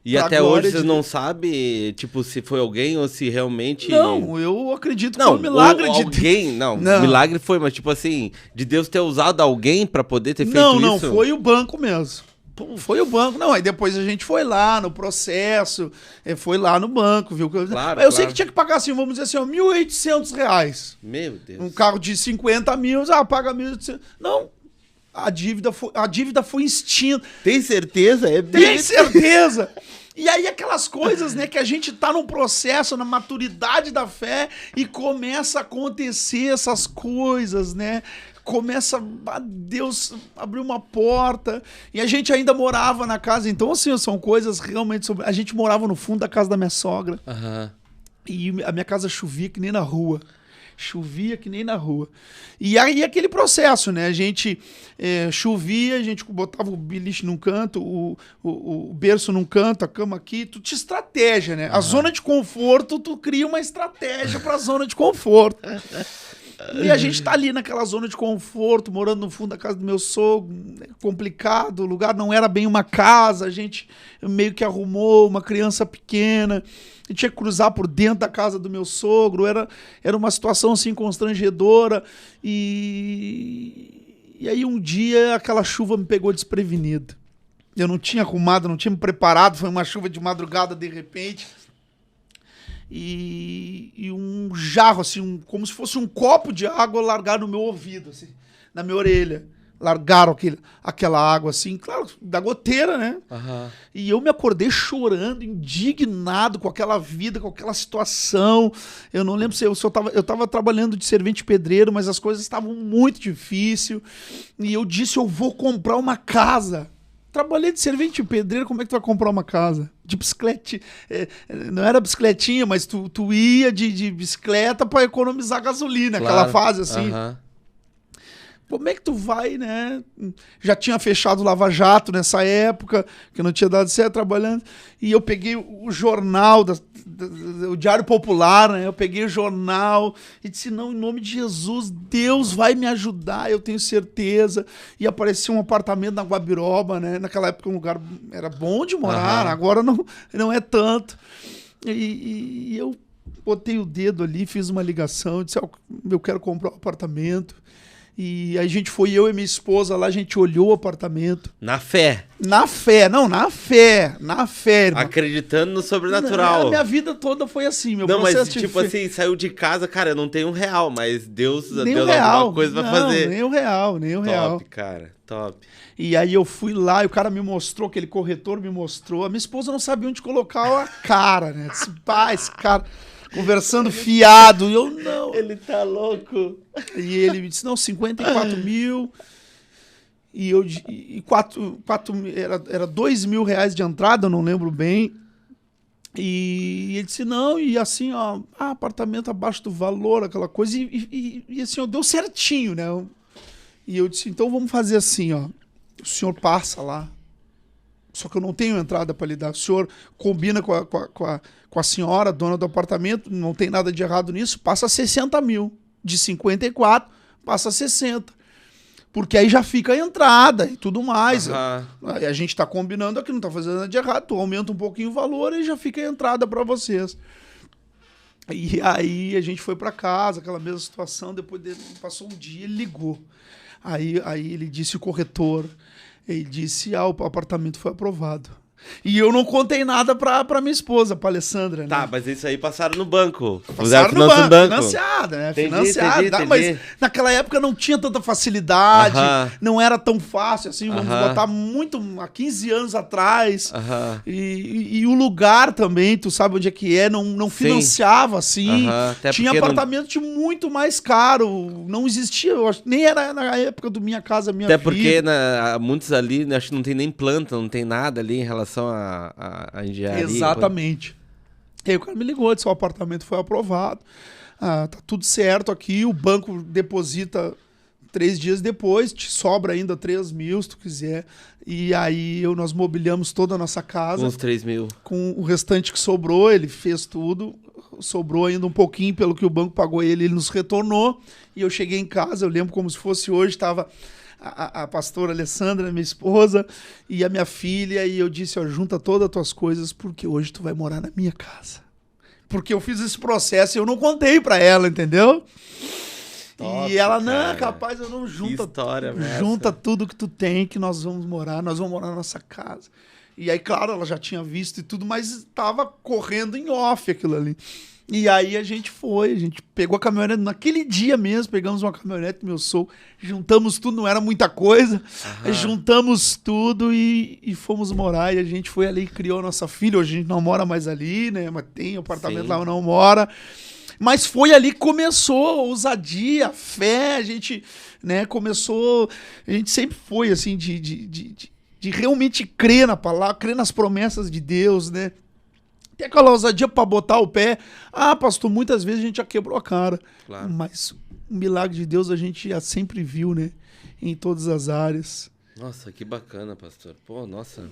E até hoje você não sabe, tipo, se foi alguém ou se realmente... Não, eu acredito que foi um milagre de Deus. Não, milagre foi, mas tipo assim, de Deus ter usado alguém pra poder ter feito isso? Não, foi o banco mesmo. Foi o banco. Não, aí depois a gente foi lá no processo, foi lá no banco, viu? Claro, eu sei que tinha que pagar assim, vamos dizer assim, R$1.800. Meu Deus. Um carro de 50 mil, paga 1.800. Não, a dívida foi extinta. Tem certeza? Tem certeza! E aí aquelas coisas, né, que a gente tá num processo, na maturidade da fé, e começa a acontecer essas coisas, né? Começa a Deus abrir uma porta, e a gente ainda morava na casa, então assim, são coisas realmente a gente morava no fundo da casa da minha sogra, e a minha casa chovia que nem na rua. E aí aquele processo, né? A gente chovia, a gente botava o beliche num canto, o berço num canto, a cama aqui, tu tinha estratégia, né? A zona de conforto, tu cria uma estratégia pra zona de conforto. E a gente tá ali naquela zona de conforto, morando no fundo da casa do meu sogro, complicado, o lugar não era bem uma casa, a gente meio que arrumou uma criança pequena, e tinha que cruzar por dentro da casa do meu sogro, era uma situação assim constrangedora, e aí um dia aquela chuva me pegou desprevenido. Eu não tinha arrumado, não tinha me preparado, foi uma chuva de madrugada de repente. E um jarro, assim, como se fosse um copo de água, largaram no meu ouvido, assim, na minha orelha. Largaram aquela água, assim, claro, da goteira, né? E eu me acordei chorando, indignado com aquela vida, com aquela situação. Eu não lembro se eu tava trabalhando de servente pedreiro, mas as coisas estavam muito difíceis. E eu disse, eu vou comprar uma casa. Trabalhei de servente pedreiro, como é que tu vai comprar uma casa? De bicicleta, não era bicicletinha, mas tu ia de bicicleta para economizar gasolina, claro. Aquela fase assim. Como é que tu vai, né? Já tinha fechado o Lava Jato nessa época, que não tinha dado certo trabalhando, e eu peguei o jornal, o Diário Popular, né? Eu peguei o jornal e disse, não, em nome de Jesus, Deus vai me ajudar, eu tenho certeza. E apareceu um apartamento na Guabiroba, né? Naquela época um lugar era bom de morar, agora não é tanto. E eu botei o dedo ali, fiz uma ligação, disse, eu quero comprar um apartamento. E aí a gente foi, eu e minha esposa lá, a gente olhou o apartamento. Na fé? Na fé, irmão. Acreditando no sobrenatural. Não, a minha vida toda foi assim, meu processo. Não, mas tipo fé. assim, saiu de casa, cara, eu não tenho R$1, mas Deus alguma coisa vai fazer. Nem o real. Top, cara, top. E aí eu fui lá e o cara me mostrou, aquele corretor me mostrou. A minha esposa não sabia onde colocar a cara, né? Disse, esse cara... Conversando fiado. E eu, não. Ele tá louco. E ele me disse, não, 54 mil. E eu, era R$2.000 de entrada, eu não lembro bem. E ele disse, não, e assim, ó, apartamento abaixo do valor, aquela coisa. E assim, ó, deu certinho, né? E eu disse, então vamos fazer assim, ó. O senhor passa lá. Só que eu não tenho entrada para lhe dar. O senhor combina com a senhora, dona do apartamento, não tem nada de errado nisso, passa 60 mil. de 54 passa a 60. Porque aí já fica a entrada e tudo mais. Aí a gente tá combinando aqui, não tá fazendo nada de errado. Tu aumenta um pouquinho o valor e já fica a entrada para vocês. E aí a gente foi para casa, aquela mesma situação. Depois dele, passou um dia, ele ligou. Aí ele disse o corretor, ele disse, o apartamento foi aprovado. E eu não contei nada pra minha esposa, pra Alessandra, né? Tá, mas isso aí passaram no banco. Passaram no banco. Financiada, né? Financiada. Mas naquela época não tinha tanta facilidade, não era tão fácil, assim, vamos botar muito, há 15 anos atrás. E o lugar também, tu sabe onde é que é, não financiava, assim. Tinha apartamento muito mais caro, não existia, eu acho, nem era na época do Minha Casa Minha Vida. Até porque muitos ali, acho que não tem nem planta, não tem nada ali em relação a engenharia. Exatamente. E aí o cara me ligou, disse, o apartamento foi aprovado, tá tudo certo aqui, o banco deposita 3 dias depois, te sobra ainda 3 mil se tu quiser. E aí nós mobiliamos toda a nossa casa. Uns 3 mil. Com o restante que sobrou, ele fez tudo. Sobrou ainda um pouquinho pelo que o banco pagou ele nos retornou. E eu cheguei em casa, eu lembro como se fosse hoje, estava a pastora Alessandra, minha esposa, e a minha filha, e eu disse, junta todas as tuas coisas, porque hoje tu vai morar na minha casa. Porque eu fiz esse processo e eu não contei pra ela, entendeu? Top, e ela, não, capaz, eu não junta. Junta tudo que tu tem, que nós vamos morar na nossa casa. E aí, claro, ela já tinha visto e tudo, mas estava correndo em off aquilo ali. E aí a gente pegou a caminhonete, naquele dia mesmo, pegamos uma caminhonete, meu sogro, juntamos tudo, não era muita coisa, juntamos tudo e fomos morar, e a gente foi ali e criou a nossa filha. Hoje a gente não mora mais ali, né, mas tem apartamento lá, não mora, mas foi ali que começou a ousadia, a fé, a gente, né, começou, a gente sempre foi assim, de realmente crer na palavra, crer nas promessas de Deus, né. Tem aquela ousadia para botar o pé. Pastor, muitas vezes a gente já quebrou a cara. Claro. Mas o milagre de Deus a gente já sempre viu, né? Em todas as áreas. Nossa, que bacana, pastor. Pô, nossa,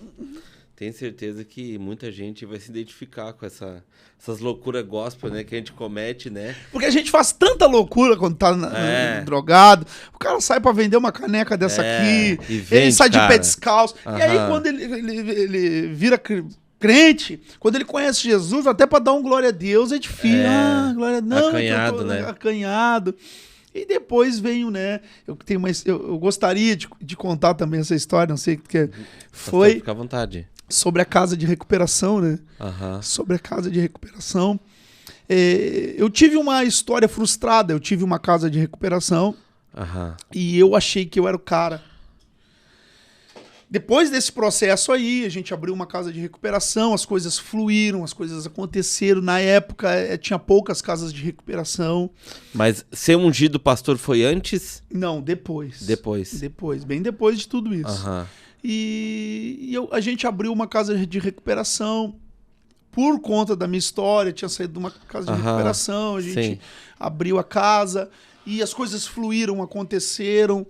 tenho certeza que muita gente vai se identificar com essas loucuras gospel, né? Que a gente comete, né? Porque a gente faz tanta loucura quando tá drogado. O cara sai para vender uma caneca dessa aqui. Ele sai de pé descalço. E aí quando ele vira crente, quando ele conhece Jesus, até para dar um glória a Deus, é difícil. Glória a Deus. Acanhado, né? Acanhado. E depois veio, né? Eu gostaria de contar também essa história, não sei o que foi. Fica à vontade. Sobre a casa de recuperação, né? Sobre a casa de recuperação. Eu tive uma história frustrada. Eu tive uma casa de recuperação e eu achei que eu era o cara. Depois desse processo aí, a gente abriu uma casa de recuperação, as coisas fluíram, as coisas aconteceram. Na época, tinha poucas casas de recuperação. Mas ser ungido pastor foi antes? Não, depois. Depois, bem depois de tudo isso. A gente abriu uma casa de recuperação por conta da minha história. Tinha saído de uma casa de recuperação, a gente abriu a casa e as coisas fluíram, aconteceram.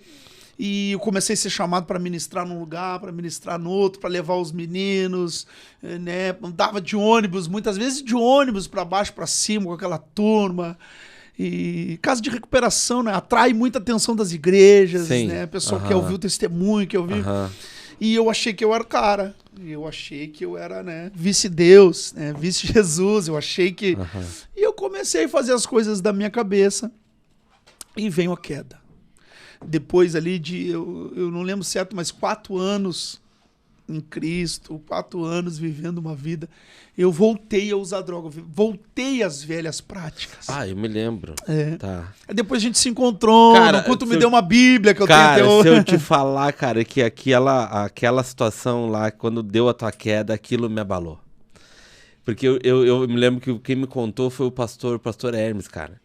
E eu comecei a ser chamado para ministrar num lugar, para ministrar no outro, para levar os meninos, né? Andava de ônibus, muitas vezes de ônibus para baixo, para cima, com aquela turma. E casa de recuperação, né? Atrai muita atenção das igrejas, né? O pessoal quer ouvir o testemunho, quer ouvir. E eu achei que eu era o cara. Eu achei que eu era, né, vice-Deus, né? Vice-Jesus. Eu achei que... E eu comecei a fazer as coisas da minha cabeça e veio a queda. Depois ali eu não lembro certo, mas 4 anos em Cristo, 4 anos vivendo uma vida, eu voltei a usar droga, voltei às velhas práticas. Eu me lembro. Tá. Aí depois a gente se encontrou, tu me deu uma Bíblia que eu tenho até hoje. Se eu te falar, cara, que aquela situação lá, quando deu a tua queda, aquilo me abalou. Porque eu me lembro que quem me contou foi o pastor Hermes, cara.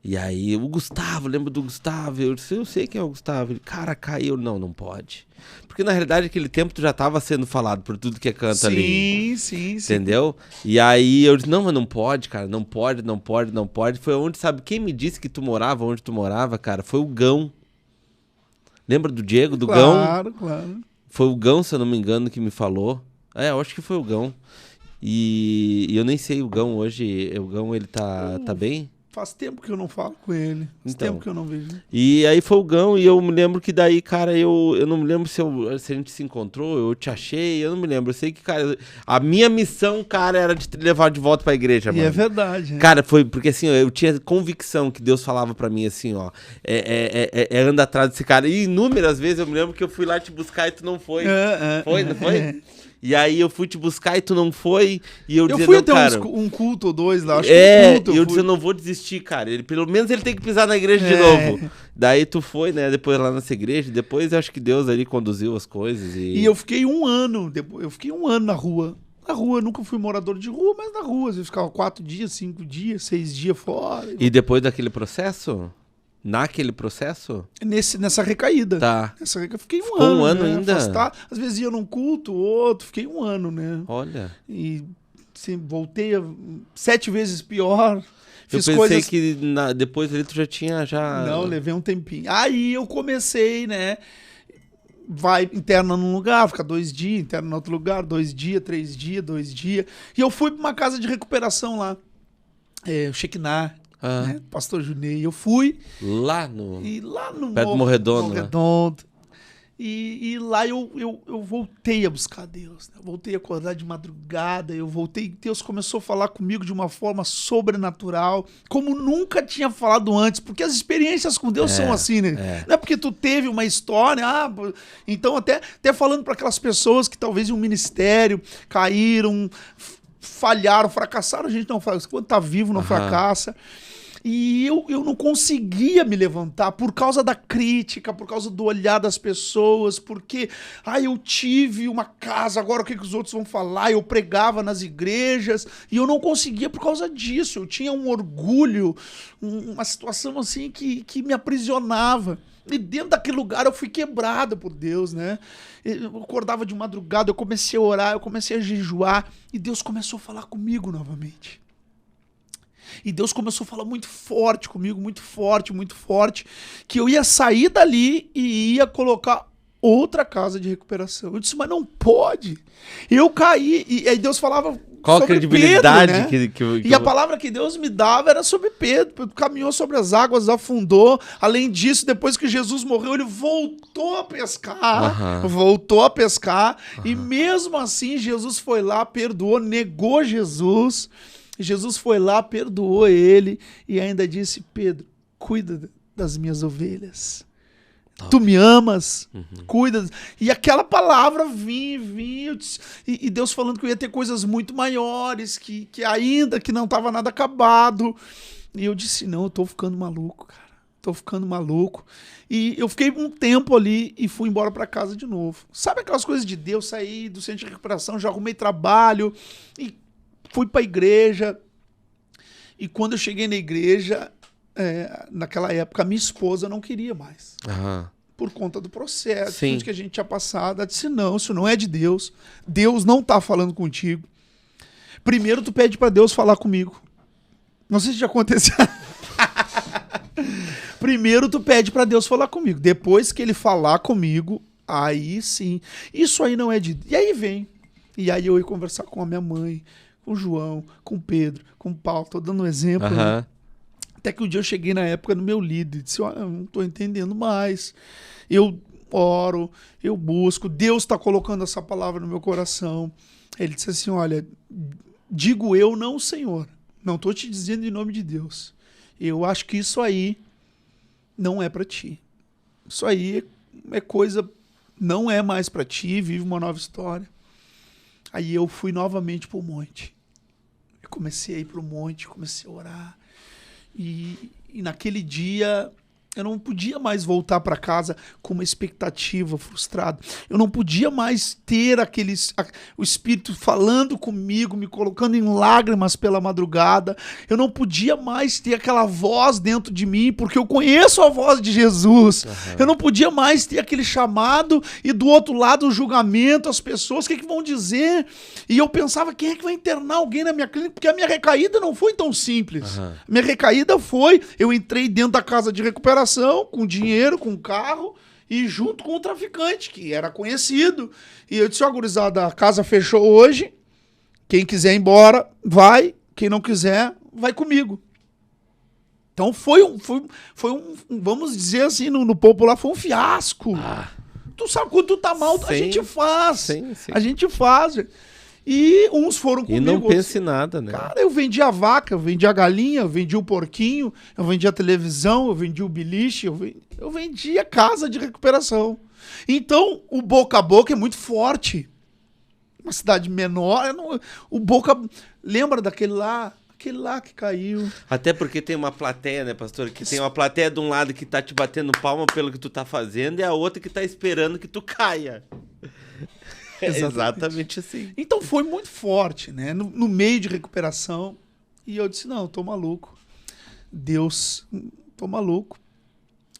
E aí, o Gustavo, lembro do Gustavo, eu disse, eu sei quem é o Gustavo. Ele, cara, caiu. Não pode. Porque na realidade, naquele tempo, tu já estava sendo falado por tudo que é canto ali. Sim. Entendeu? E aí, eu disse, não, mas não pode, cara, não pode. Foi onde, sabe, quem me disse que tu morava, onde tu morava, cara, foi o Gão. Lembra do Diego, do Gão? Claro. Foi o Gão, se eu não me engano, que me falou. Eu acho que foi o Gão. E eu nem sei o Gão hoje, o Gão, ele tá bem? Faz tempo que eu não falo com ele. Faz tempo que eu não vejo. E aí foi o Gão, e eu me lembro que daí, cara, eu não me lembro se a gente se encontrou, eu te achei, eu não me lembro. Eu sei que, cara, a minha missão, cara, era de te levar de volta pra igreja, mano. E é verdade. Né? Cara, foi porque assim, eu tinha convicção que Deus falava pra mim assim, ó, anda atrás desse cara. E inúmeras vezes eu me lembro que eu fui lá te buscar e tu não foi. Foi, não foi? E aí eu fui te buscar e tu não foi, e eu dizendo, fui até cara, um culto ou dois lá, acho que um culto. E eu dizendo, não vou desistir, cara. Pelo menos ele tem que pisar na igreja de novo. Daí tu foi, né, depois lá nessa igreja, depois acho que Deus ali conduziu as coisas. E eu fiquei um ano, na rua. Na rua, eu nunca fui morador de rua, mas na rua. Eu ficava 4 dias, 5 dias, 6 dias fora. E depois daquele processo? Naquele processo? Nessa recaída. Tá. Fiquei Ficou ano. Um ano né? ainda? Às vezes ia num culto, outro. Fiquei um ano, né? Olha. E assim, voltei 7 vezes pior. Fiz eu pensei que depois ali tu já tinha... Não, levei um tempinho. Aí eu comecei, né? Vai, interna num lugar, fica 2 dias, interna em outro lugar, 2 dias, 3 dias, 2 dias. E eu fui pra uma casa de recuperação lá. O Shekinah. Né? Pastor Junei, eu fui lá no perto do Morredondo, né? E lá eu voltei a buscar Deus, né? Eu voltei a acordar de madrugada, Deus começou a falar comigo de uma forma sobrenatural, como nunca tinha falado antes, porque as experiências com Deus são assim, né? Não é porque tu teve uma história, então até falando para aquelas pessoas que talvez em um ministério caíram, falharam, fracassaram, a gente não faz, quando tá vivo não fracassa. E eu não conseguia me levantar por causa da crítica, por causa do olhar das pessoas, porque eu tive uma casa, agora o que os outros vão falar? Eu pregava nas igrejas e eu não conseguia por causa disso. Eu tinha um orgulho, uma situação assim que me aprisionava. E dentro daquele lugar eu fui quebrado por Deus, né? Eu acordava de madrugada, eu comecei a orar, eu comecei a jejuar e Deus começou a falar comigo novamente. E Deus começou a falar muito forte comigo, muito forte, que eu ia sair dali e ia colocar outra casa de recuperação. Eu disse, mas não pode. Eu caí, e aí Deus falava qual a credibilidade Pedro, né? que E a palavra que Deus me dava era sobre Pedro. Pedro caminhou sobre as águas, afundou. Além disso, depois que Jesus morreu, ele voltou a pescar. E mesmo assim, Jesus foi lá, perdoou, negou Jesus. Jesus foi lá, perdoou ele e ainda disse, Pedro, cuida das minhas ovelhas. Tu me amas, cuida. E aquela palavra vinha, e Deus falando que eu ia ter coisas muito maiores, que ainda que não estava nada acabado. E eu disse, não, eu tô ficando maluco, cara. Tô ficando maluco. E eu fiquei um tempo ali e fui embora para casa de novo. Sabe aquelas coisas de Deus? Saí do centro de recuperação, já arrumei trabalho e fui para a igreja. E quando eu cheguei na igreja, naquela época, minha esposa não queria mais. Por conta do processo, tudo que a gente tinha passado. Ela disse, não, isso não é de Deus. Deus não tá falando contigo. Primeiro tu pede para Deus falar comigo. Não sei se já aconteceu. Primeiro tu pede para Deus falar comigo. Depois que ele falar comigo, aí sim. Isso aí não é de... E aí vem. E aí eu ia conversar com a minha mãe, com o João, com o Pedro, com o Paulo, tô dando um exemplo. Né? Até que um dia eu cheguei na época no meu líder e disse, olha, eu não tô entendendo mais. Eu oro, eu busco, Deus está colocando essa palavra no meu coração. Ele disse assim, olha, digo eu, não o Senhor. Não tô te dizendo em nome de Deus. Eu acho que isso aí não é para ti. Isso aí é coisa, não é mais para ti, vive uma nova história. Aí eu fui novamente pro monte. Eu comecei a ir pro monte, comecei a orar. E naquele dia eu não podia mais voltar para casa com uma expectativa frustrada. Eu não podia mais ter o Espírito falando comigo, me colocando em lágrimas pela madrugada. Eu não podia mais ter aquela voz dentro de mim, porque eu conheço a voz de Jesus. Eu não podia mais ter aquele chamado e do outro lado o julgamento, as pessoas, o que vão dizer? E eu pensava, quem é que vai internar alguém na minha clínica? Porque a minha recaída não foi tão simples. Minha recaída foi, eu entrei dentro da casa de recuperação, com dinheiro, com carro, e junto com o traficante, que era conhecido. E eu disse, ó, gurizada, a casa fechou hoje, quem quiser ir embora, vai, quem não quiser, vai comigo. Então foi um, vamos dizer assim, no popular, foi um fiasco. Tu sabe, quando tu tá mal, a gente faz. Sim. A gente faz. E uns foram comigo. E não pense nada, né? Cara, eu vendi a vaca, eu vendi a galinha, eu vendi o porquinho, eu vendi a televisão, eu vendi o beliche, eu vendi a casa de recuperação. Então, o boca a boca é muito forte. Uma cidade menor, o boca... Lembra daquele lá? Aquele lá que caiu. Até porque tem uma plateia, né, pastor? Que tem uma plateia de um lado que tá te batendo palma pelo que tu tá fazendo e a outra que tá esperando que tu caia. Exatamente assim. Então foi muito forte, né? No meio de recuperação. E eu disse, não, eu tô maluco. Deus, tô maluco.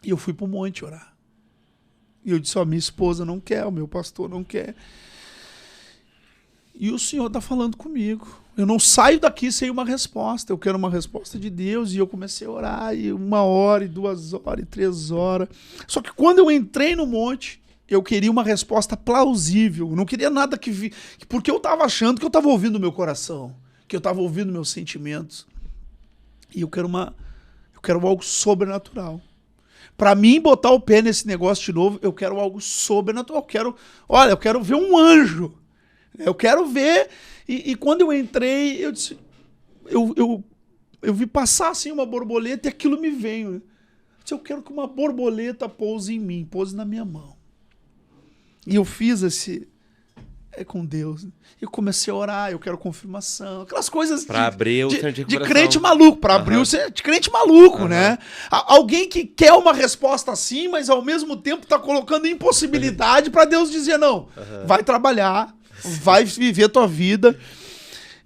E eu fui pro monte orar. E eu disse, minha esposa não quer, o meu pastor não quer. E o Senhor tá falando comigo. Eu não saio daqui sem uma resposta. Eu quero uma resposta de Deus. E eu comecei a orar, e 1 hora, e 2 horas, e 3 horas. Só que quando eu entrei no monte, eu queria uma resposta plausível. Eu não queria nada que porque eu estava achando que eu estava ouvindo o meu coração, que eu estava ouvindo meus sentimentos. E eu quero algo sobrenatural. Para mim botar o pé nesse negócio de novo, eu quero algo sobrenatural. Eu quero ver um anjo. Eu quero ver. E quando eu entrei, eu disse, eu vi passar assim uma borboleta e aquilo me veio. Eu disse, eu quero que uma borboleta pouse em mim, pouse na minha mão. E eu fiz com Deus. Eu comecei a orar, eu quero confirmação, aquelas coisas pra abrir o de crente maluco, para abrir o de crente maluco, né? Alguém que quer uma resposta assim, mas ao mesmo tempo tá colocando impossibilidade para Deus dizer não. Vai trabalhar, vai viver tua vida.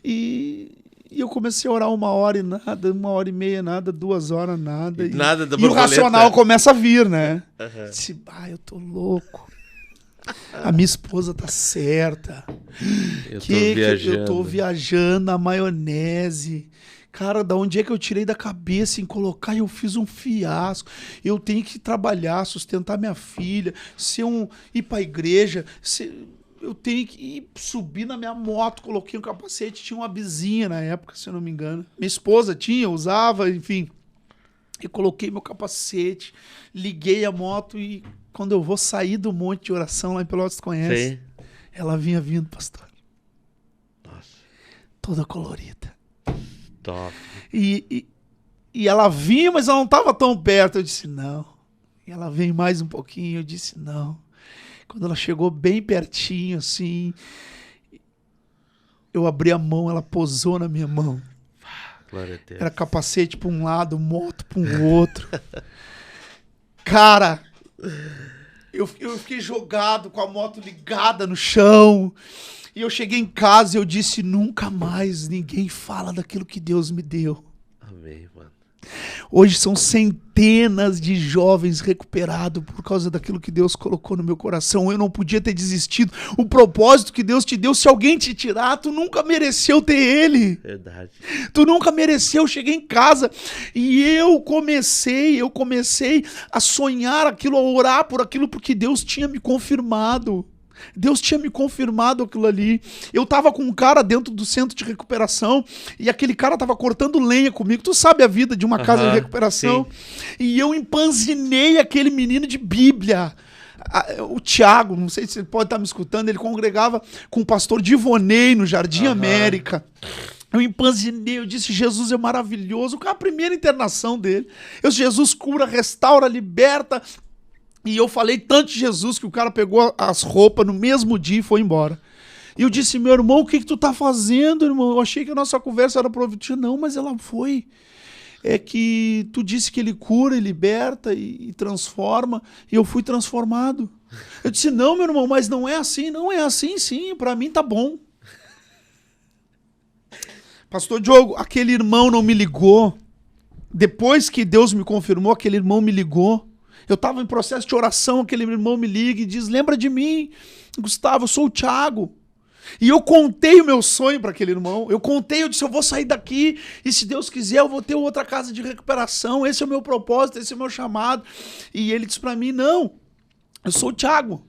E eu comecei a orar 1 hora e nada, 1h30 nada, 2 horas nada. E o racional começa a vir, né? Disse, eu tô louco. A minha esposa tá certa. Eu tô viajando na maionese. Cara, da onde é que eu tirei da cabeça em colocar e eu fiz um fiasco? Eu tenho que trabalhar, sustentar minha filha, ir pra igreja, eu tenho que subir na minha moto, coloquei um capacete, tinha uma bizinha na época, se eu não me engano. Minha esposa usava, enfim. Eu coloquei meu capacete, liguei a moto e quando eu vou sair do monte de oração lá em Pelotas, conhece? Sim. Ela vinha vindo, pastor. Nossa. Toda colorida. Top. E ela vinha, mas ela não estava tão perto. Eu disse, não. E ela veio mais um pouquinho, eu disse, não. Quando ela chegou bem pertinho, assim, eu abri a mão, ela posou na minha mão. Glória a Deus. Era capacete para um lado, moto para um outro. Cara, eu fiquei jogado com a moto ligada no chão. E eu cheguei em casa e eu disse, nunca mais ninguém fala daquilo que Deus me deu. Amém, mano. Hoje são centenas de jovens recuperados por causa daquilo que Deus colocou no meu coração. Eu não podia ter desistido. O propósito que Deus te deu, se alguém te tirar, tu nunca mereceu ter ele. Verdade. Tu nunca mereceu. Eu cheguei em casa e eu comecei a sonhar aquilo, a orar por aquilo, porque Deus tinha me confirmado. Deus tinha me confirmado aquilo ali. Eu tava com um cara dentro do centro de recuperação e aquele cara tava cortando lenha comigo. Tu sabe a vida de uma casa de recuperação? Sim. E eu empanzinei aquele menino de Bíblia. O Tiago, não sei se ele pode estar me escutando, ele congregava com o pastor Divonei no Jardim América. Eu empanzinei, eu disse, Jesus é maravilhoso. A primeira internação dele. Jesus cura, restaura, liberta. E eu falei tanto de Jesus que o cara pegou as roupas no mesmo dia e foi embora. E eu disse, meu irmão, o que tu tá fazendo, irmão? Eu achei que a nossa conversa era proveitosa. Não, mas ela foi. É que tu disse que ele cura, e liberta e transforma. E eu fui transformado. Eu disse, não, meu irmão, mas não é assim. Não é assim, sim. Pra mim tá bom. Pastor Diogo, aquele irmão não me ligou. Depois que Deus me confirmou, aquele irmão me ligou. Eu estava em processo de oração, aquele irmão me liga e diz, lembra de mim, Gustavo, eu sou o Thiago. E eu contei o meu sonho para aquele irmão. Eu disse, eu vou sair daqui e se Deus quiser eu vou ter outra casa de recuperação. Esse é o meu propósito, esse é o meu chamado. E ele disse para mim, não, eu sou o Thiago.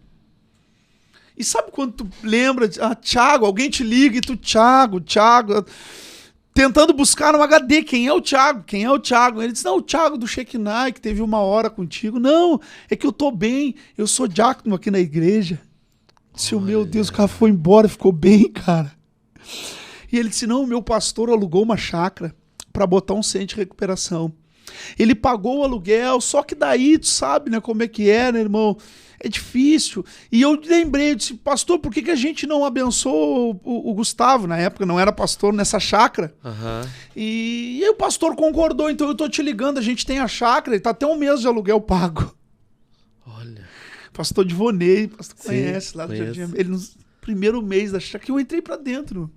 E sabe quando tu lembra, Thiago, alguém te liga e tu, Thiago. tentando buscar no HD quem é o Thiago, quem é o Thiago. Ele disse, não, o Thiago do Shekinah, que teve 1 hora contigo. Não, é que eu tô bem, eu sou diácono aqui na igreja. Disse, meu Deus, o cara foi embora, ficou bem, cara. E ele disse, não, o meu pastor alugou uma chácara para botar um centro de recuperação. Ele pagou o aluguel, só que daí, tu sabe, né, como é que é, né, irmão? É difícil. E eu lembrei, eu disse, pastor, por que a gente não abençoou o Gustavo? Na época não era pastor nessa chácara. Aham. E aí o pastor concordou, então eu tô te ligando, a gente tem a chácara, ele tá até 1 mês de aluguel pago. Olha. Pastor Divonei, pastor Sim, conhece lá do conheço. Jardim. Ele no primeiro mês da chácara, eu entrei pra dentro.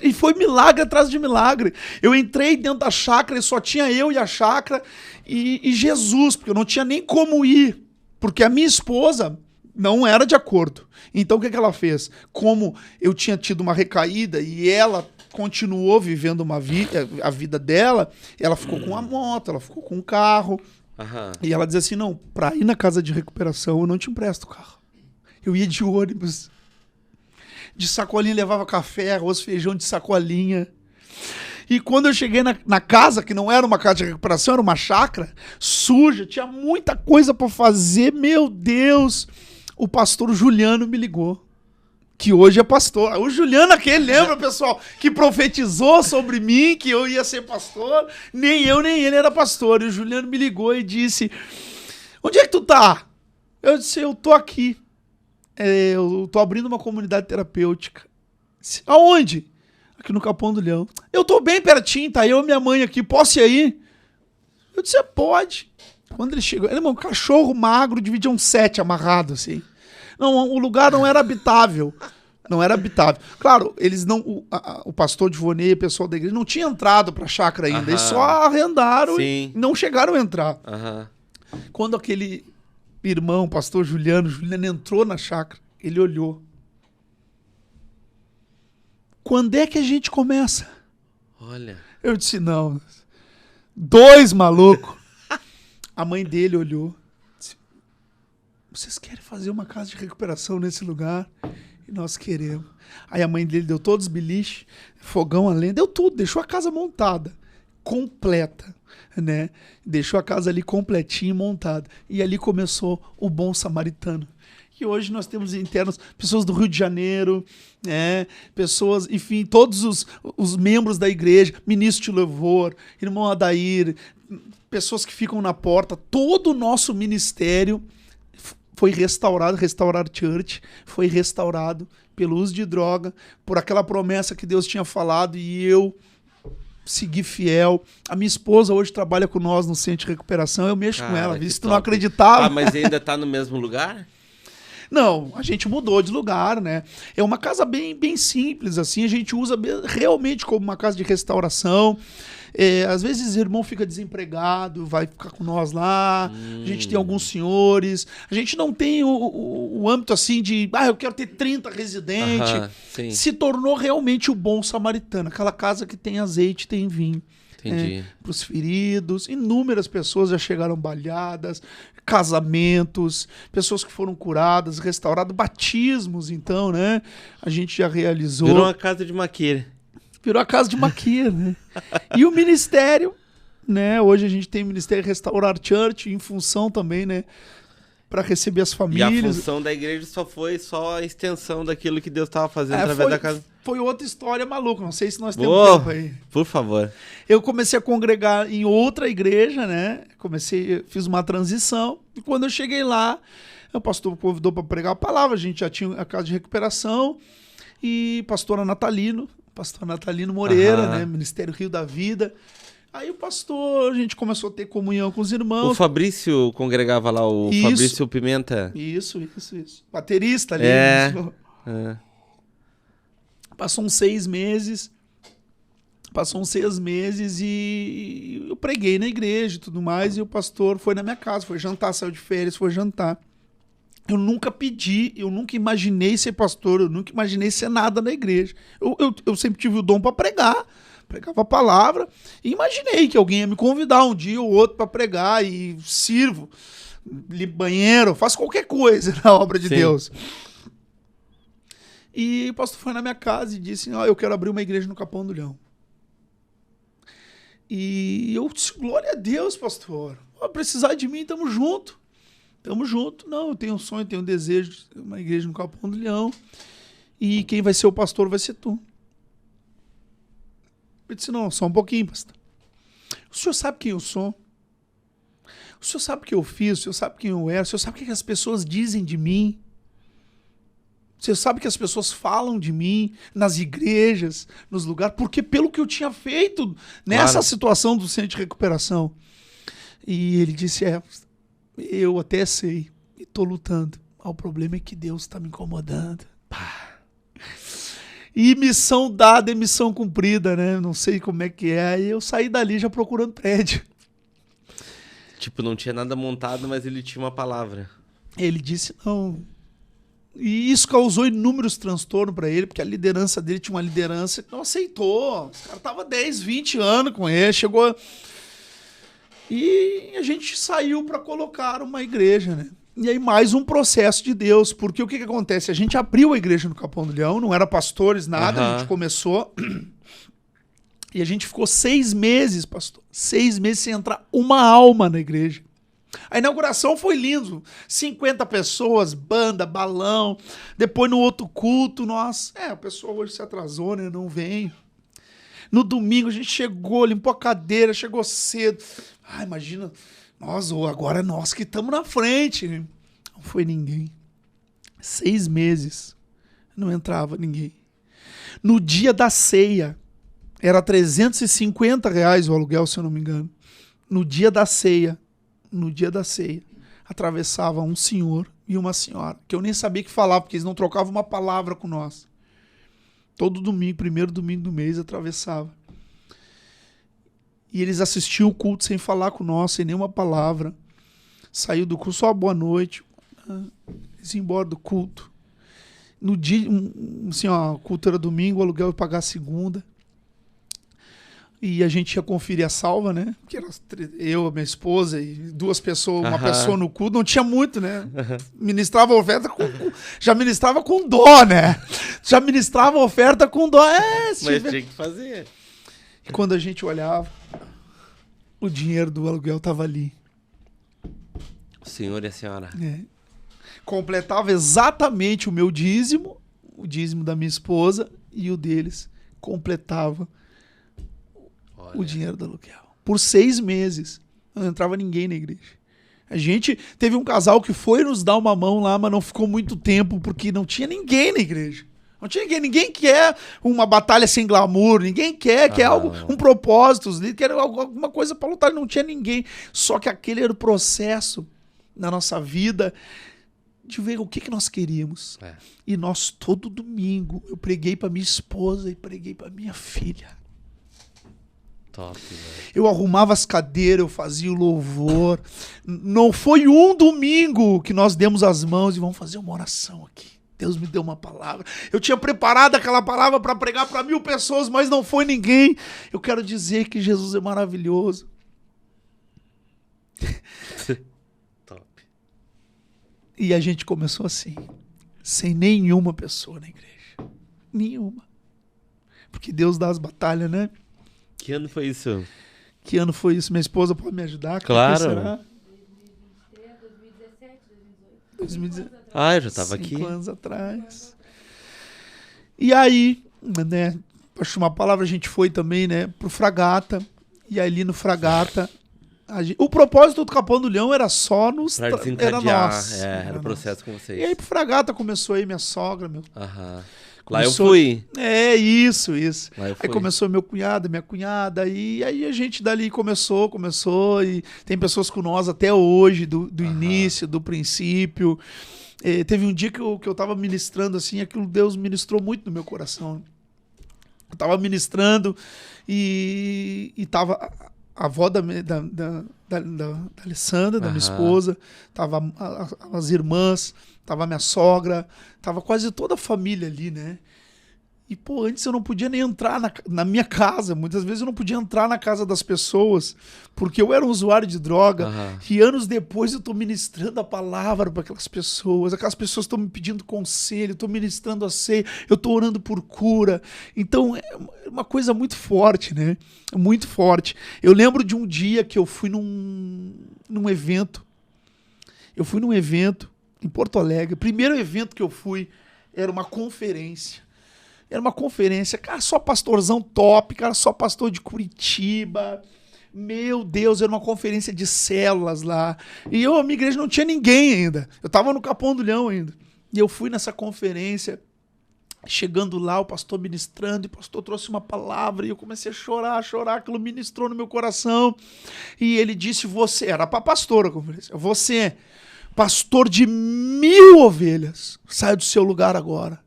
E foi milagre atrás de milagre. Eu entrei dentro da chácara e só tinha eu e a chácara e Jesus, porque eu não tinha nem como ir. Porque a minha esposa não era de acordo. Então o que ela fez? Como eu tinha tido uma recaída e ela continuou vivendo a vida dela, ela ficou com a moto, ela ficou com o carro. Aham. E ela dizia assim, não, pra ir na casa de recuperação eu não te empresto o carro. Eu ia de ônibus. De sacolinha levava café, arroz, feijão de sacolinha. E quando eu cheguei na casa, que não era uma casa de recuperação, era uma chácara, suja, tinha muita coisa pra fazer, meu Deus. O pastor Juliano me ligou, que hoje é pastor. O Juliano aquele, lembra, pessoal, que profetizou sobre mim, que eu ia ser pastor? Nem eu, nem ele era pastor. E o Juliano me ligou e disse, onde é que tu tá? Eu disse, eu tô aqui. Eu tô abrindo uma comunidade terapêutica. Disse, aonde? Aqui no Capão do Leão. Eu tô bem pertinho, tá eu e minha mãe aqui, posso ir aí? Eu disse, pode. Quando ele chegou, ele é um cachorro magro, dividia um 7 amarrado, assim. Não, o lugar não era habitável. Não era habitável. Claro, eles não. O pastor Divonei, o pessoal da igreja, não tinha entrado pra chácara ainda. Aham. Eles só arrendaram Sim. e não chegaram a entrar. Aham. Quando aquele irmão, o pastor Juliano entrou na chácara, ele olhou. Quando é que a gente começa? Olha. Eu disse, não. 2 malucos. A mãe dele olhou. Disse, vocês querem fazer uma casa de recuperação nesse lugar? E nós queremos. Aí a mãe dele deu todos os biliches, fogão a lenha, deu tudo, deixou a casa montada. Completa, né? Deixou a casa ali completinha, montada. E ali começou o Bom Samaritano. Que hoje nós temos internos, pessoas do Rio de Janeiro, né? Pessoas, enfim, todos os membros da igreja, ministro de louvor, irmão Adair, pessoas que ficam na porta, todo o nosso ministério foi restaurado, Restaurar Church, foi restaurado pelo uso de droga, por aquela promessa que Deus tinha falado e eu segui fiel. A minha esposa hoje trabalha com nós no centro de recuperação, eu mexo com ela, que se tu não top. acreditava. Ah, mas ainda tá no mesmo lugar? Não, a gente mudou de lugar, né? É uma casa bem simples, assim, a gente usa realmente como uma casa de restauração. Às vezes o irmão fica desempregado, vai ficar com nós lá, a gente tem alguns senhores, a gente não tem o âmbito assim de, eu quero ter 30 residentes. Sim. Se tornou realmente o Bom Samaritano, aquela casa que tem azeite, tem vinho. Entendi. Para os feridos, inúmeras pessoas já chegaram baleadas, casamentos, pessoas que foram curadas, restauradas, batismos, então, né? A gente já realizou. Virou uma casa de maqueira. Virou a casa de maquia, né? E o ministério, né? Hoje a gente tem o Ministério Restaurar Church, em função também, né? Para receber as E a famílias. função da igreja foi só a extensão daquilo que Deus estava fazendo através da casa. Foi outra história maluca, não sei se nós temos Boa, tempo aí. por favor. Eu comecei a congregar em outra igreja, né? Fiz uma transição. E quando eu cheguei lá, o pastor convidou para pregar a palavra. A gente já tinha a casa de recuperação. E pastor Natalino Moreira, né? Ministério Rio da Vida. Aí a gente começou a ter comunhão com os irmãos. O Fabrício congregava lá, Isso. Fabrício Pimenta. Isso. Baterista ali. É. Passou uns 6 meses. E eu preguei na igreja e tudo mais. E o pastor foi na minha casa, foi jantar, saiu de férias, foi jantar. Eu nunca pedi, eu nunca imaginei ser pastor, eu nunca imaginei ser nada na igreja. Eu sempre tive o dom para pregar, pregava a palavra, e imaginei que alguém ia me convidar um dia ou outro para pregar, e sirvo, limpo banheiro, faço qualquer coisa na obra de Deus. E o pastor foi na minha casa e disse, eu quero abrir uma igreja no Capão do Leão. E eu disse, glória a Deus, pastor. Vai precisar de mim, tamo junto. Tamo junto. Não, eu tenho um sonho, tenho um desejo de ter uma igreja no Capão do Leão. E quem vai ser o pastor vai ser tu. Eu disse, não, só um pouquinho, pastor. O senhor sabe quem eu sou? O senhor sabe o que eu fiz? O senhor sabe quem eu era? O senhor sabe o que as pessoas dizem de mim? O senhor sabe o que as pessoas falam de mim nas igrejas, nos lugares? Porque pelo que eu tinha feito nessa situação do centro de recuperação. E ele disse, eu até sei e estou lutando. O problema é que Deus está me incomodando. Pá. E missão dada é missão cumprida, né? Não sei como é que é. Aí eu saí dali já procurando prédio. Tipo, não tinha nada montado, mas ele tinha uma palavra. Ele disse não. E isso causou inúmeros transtornos para ele, porque a liderança dele tinha uma liderança que não aceitou. O cara tava 10, 20 anos com ele, chegou... E a gente saiu para colocar uma igreja, né? E aí mais um processo de Deus, porque o que acontece? A gente abriu a igreja no Capão do Leão, não era pastores, nada, a gente começou... E a gente ficou 6 meses, pastor. 6 meses sem entrar uma alma na igreja. A inauguração foi lindo. 50 pessoas, banda, balão. Depois no outro culto, nossa, a pessoa hoje se atrasou, né? Não veio. No domingo a gente chegou, limpou a cadeira, chegou cedo. Imagina, agora nós que estamos na frente. Não foi ninguém. 6 meses. Não entrava ninguém. No dia da ceia, era R$350 o aluguel, se eu não me engano. No dia da ceia, atravessava um senhor e uma senhora, que eu nem sabia que falava, porque eles não trocavam uma palavra com nós. Todo domingo, primeiro domingo do mês, atravessava. E eles assistiam o culto sem falar com nós, sem nenhuma palavra. Saiu do culto, só boa noite. Eles iam embora do culto. No dia, assim, o culto era domingo, o aluguel ia pagar segunda. E a gente ia conferir a salva, né? Que era eu, a minha esposa e 2 pessoas, uma pessoa no culto, não tinha muito, né? Ministrava oferta já ministrava com dó, né? Já ministrava oferta com dó. Mas tinha que fazer. E quando a gente olhava, o dinheiro do aluguel estava ali. O senhor e a senhora. Completava exatamente o meu dízimo, o dízimo da minha esposa e o deles. Completava o dinheiro do aluguel. Por 6 meses. Não entrava ninguém na igreja. A gente teve um casal que foi nos dar uma mão lá, mas não ficou muito tempo, porque não tinha ninguém na igreja. Não tinha ninguém. Ninguém quer uma batalha sem glamour. Ninguém quer algo, um propósito. Quer alguma coisa para lutar. Não tinha ninguém. Só que aquele era o processo na nossa vida de ver o que nós queríamos. E nós, todo domingo, eu preguei para minha esposa e preguei para minha filha. Top, eu arrumava as cadeiras, eu fazia o louvor. Não foi um domingo que nós demos as mãos e vamos fazer uma oração aqui. Deus me deu uma palavra. Eu tinha preparado aquela palavra para pregar para 1000 pessoas, mas não foi ninguém. Eu quero dizer que Jesus é maravilhoso. Top. E a gente começou assim, sem nenhuma pessoa na igreja. Nenhuma. Porque Deus dá as batalhas, né? Que ano foi isso? Que ano foi isso? Minha esposa pode me ajudar? Claro. Será? 2017, 2018. 2018. Eu já estava aqui. 5 anos atrás. E aí, né, acho uma palavra, a gente foi também, né, pro Fragata. E ali no Fragata, o propósito do Capão do Leão era só nos... Era nosso. Era o processo com vocês. E aí pro Fragata começou aí minha sogra, meu. Lá eu fui. Isso. Aí começou meu cunhado, minha cunhada, e aí a gente dali começou, e tem pessoas com nós até hoje, do início, do princípio. Teve um dia que eu tava ministrando assim, aquilo Deus ministrou muito no meu coração. Eu tava ministrando e tava a avó da Alessandra, da minha esposa, tava as irmãs, tava minha sogra, tava quase toda a família ali, né? E, pô, antes eu não podia nem entrar na minha casa. Muitas vezes eu não podia entrar na casa das pessoas, porque eu era um usuário de droga. E anos depois eu tô ministrando a palavra para aquelas pessoas estão me pedindo conselho, eu tô ministrando a ceia, eu tô orando por cura. Então é uma coisa muito forte, né? Muito forte. Eu lembro de um dia que eu fui num evento. Eu fui num evento em Porto Alegre. O primeiro evento que eu fui era uma conferência. Era uma conferência, cara, só pastorzão top, cara, só pastor de Curitiba. Meu Deus, era uma conferência de células lá. E a minha igreja não tinha ninguém ainda. Eu tava no Capão do Leão ainda. E eu fui nessa conferência, chegando lá, o pastor ministrando, e o pastor trouxe uma palavra, e eu comecei a chorar, aquilo ministrou no meu coração. E ele disse, você, era pra pastor a conferência, você, pastor de 1000 ovelhas, sai do seu lugar agora.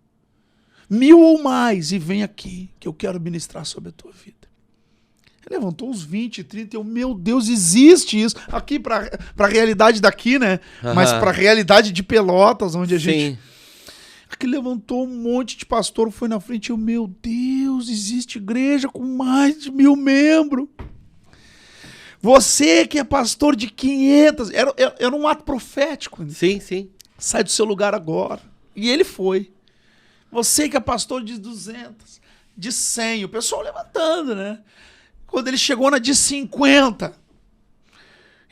1000 ou mais, e vem aqui, que eu quero ministrar sobre a tua vida. Ele levantou uns 20, 30, eu, meu Deus, existe isso. Aqui pra realidade daqui, né? Mas pra realidade de Pelotas, onde a gente... Aqui levantou um monte de pastor, foi na frente, eu, meu Deus, existe igreja com mais de 1000 membros. Você que é pastor de 500, era um ato profético. Né? Sim. Sai do seu lugar agora. E ele foi. Você que é pastor de 200, de 100, o pessoal levantando, né? Quando ele chegou na de 50,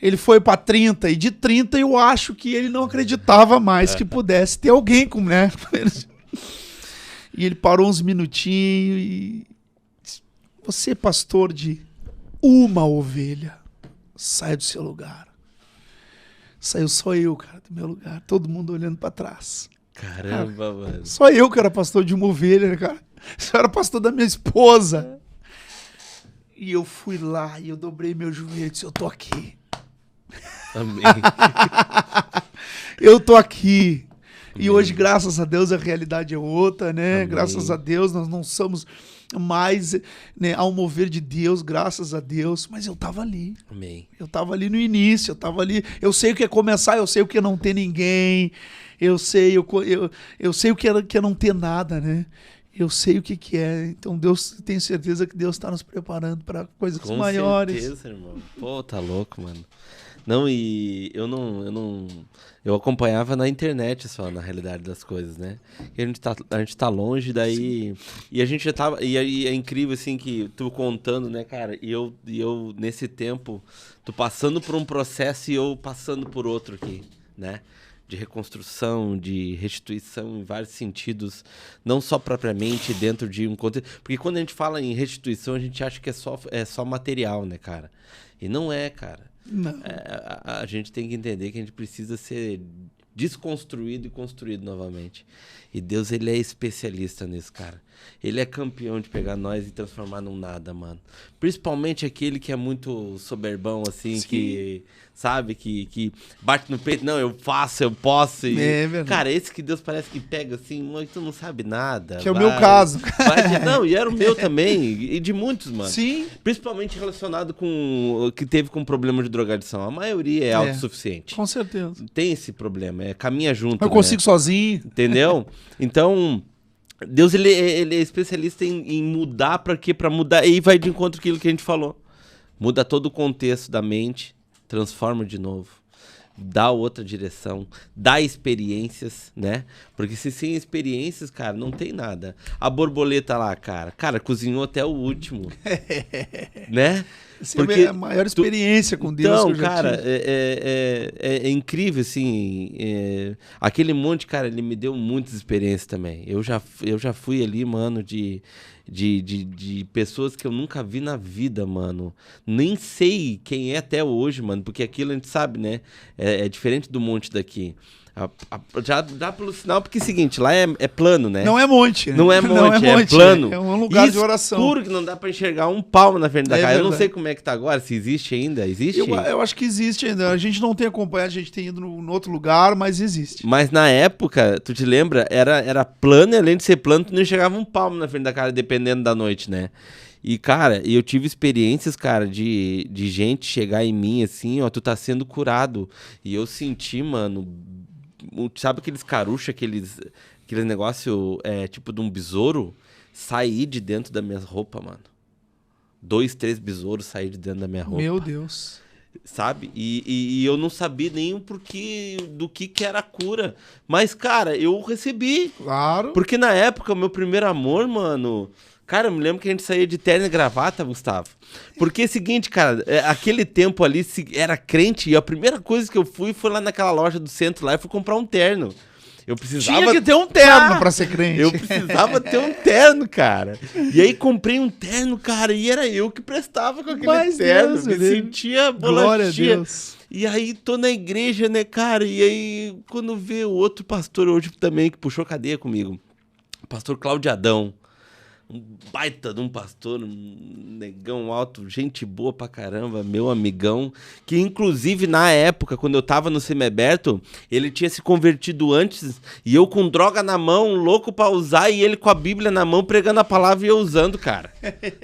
ele foi para 30, e de 30 eu acho que ele não acreditava mais que pudesse ter alguém com, né? E ele parou uns minutinhos e disse, você, pastor de uma ovelha, sai do seu lugar. Saiu só eu, cara, do meu lugar, todo mundo olhando para trás. Caramba, mano. Só eu que era pastor de uma ovelha, né, cara? Só era pastor da minha esposa. E eu fui lá e eu dobrei meu joelho e disse, eu tô aqui. Amém. Eu tô aqui. Amém. E hoje, graças a Deus, a realidade é outra, né? Amém. Graças a Deus, nós não somos mais, né, ao mover de Deus, graças a Deus. Mas eu tava ali. Amém. Eu tava ali no início, eu tava ali. Eu sei o que é começar, eu sei o que é não ter ninguém. Eu sei o que é não ter nada, né? Eu sei o que é. Então, tenho certeza que Deus está nos preparando para coisas maiores. Com certeza, irmão. Pô, tá louco, mano. Não, e eu acompanhava na internet só, na realidade das coisas, né? E a gente tá longe, daí... Sim. E a gente já tava... E aí é incrível, assim, que tu contando, né, cara? E eu nesse tempo, tu passando por um processo e eu passando por outro aqui, né? De reconstrução, de restituição em vários sentidos, não só propriamente dentro de um contexto. Porque quando a gente fala em restituição, a gente acha que é só material, né, cara? E não é, cara. Não. A gente tem que entender que a gente precisa ser desconstruído e construído novamente. E Deus, ele é especialista nisso, cara. Ele é campeão de pegar nós e transformar num nada, mano. Principalmente aquele que é muito soberbão, assim, sim, que, sabe, que bate no peito, não, eu faço, eu posso. E, cara, esse que Deus parece que pega, assim, tu não sabe nada. Que é o meu caso. Não, e era o meu também, e de muitos, mano. Sim. Principalmente relacionado com que teve com problema de drogadição. A maioria é autossuficiente. Com certeza. Tem esse problema, caminha junto. Eu consigo sozinho. Entendeu? Então... Deus, ele é especialista em mudar para quê? Para mudar, e aí vai de encontro com aquilo que a gente falou. Muda todo o contexto da mente, transforma de novo, dá outra direção, dá experiências, né? Porque se sem experiências, cara, não tem nada. A borboleta lá, cara, cozinhou até o último, né? Porque é a maior experiência com Deus. Então, cara, é incrível, assim, aquele monte, cara, ele me deu muitas experiências também. Eu já fui ali, mano, de pessoas que eu nunca vi na vida, mano. Nem sei quem é até hoje, mano, porque aquilo a gente sabe, né? É diferente do monte daqui. Já dá pelo sinal, porque é o seguinte, lá é plano, né? Não é monte, né? Não é monte, é plano. É um lugar de oração. Escuro, que não dá pra enxergar um palmo na frente da casa. Eu não sei como é que tá agora, se existe ainda. Existe? Eu acho que existe ainda. A gente não tem acompanhado, a gente tem ido no outro lugar, mas existe. Mas na época, tu te lembra, era plano, e além de ser plano, tu não enxergava um palmo na frente da casa, dependendo da noite, né? E, cara, eu tive experiências, cara, de gente chegar em mim assim, ó, tu tá sendo curado. E eu senti, mano... Sabe aqueles carucha, aqueles negócio tipo de um besouro? sair de dentro da minha roupa, mano. 2, 3 besouros sair de dentro da minha roupa. Meu Deus. Sabe? E eu não sabia nem o porquê do que era a cura. Mas, cara, eu recebi. Claro. Porque na época, o meu primeiro amor, mano... Cara, eu me lembro que a gente saía de terno e gravata, Gustavo. Porque é o seguinte, cara, aquele tempo ali era crente e a primeira coisa que eu fui foi lá naquela loja do centro lá e fui comprar um terno. Eu precisava... Tinha que ter um terno pra ser crente. Eu precisava ter um terno, cara. E aí comprei um terno, cara, e era eu que prestava com aquele terno. Me sentia bolachinha. Glória a Deus. E aí tô na igreja, né, cara? E aí quando vê o outro pastor hoje também que puxou cadeia comigo, o pastor Cláudio Adão. Um baita de um pastor, um negão alto, gente boa pra caramba, meu amigão, que inclusive na época, quando eu tava no semiaberto, ele tinha se convertido antes, e eu com droga na mão, louco pra usar, e ele com a Bíblia na mão, pregando a palavra e eu usando, cara,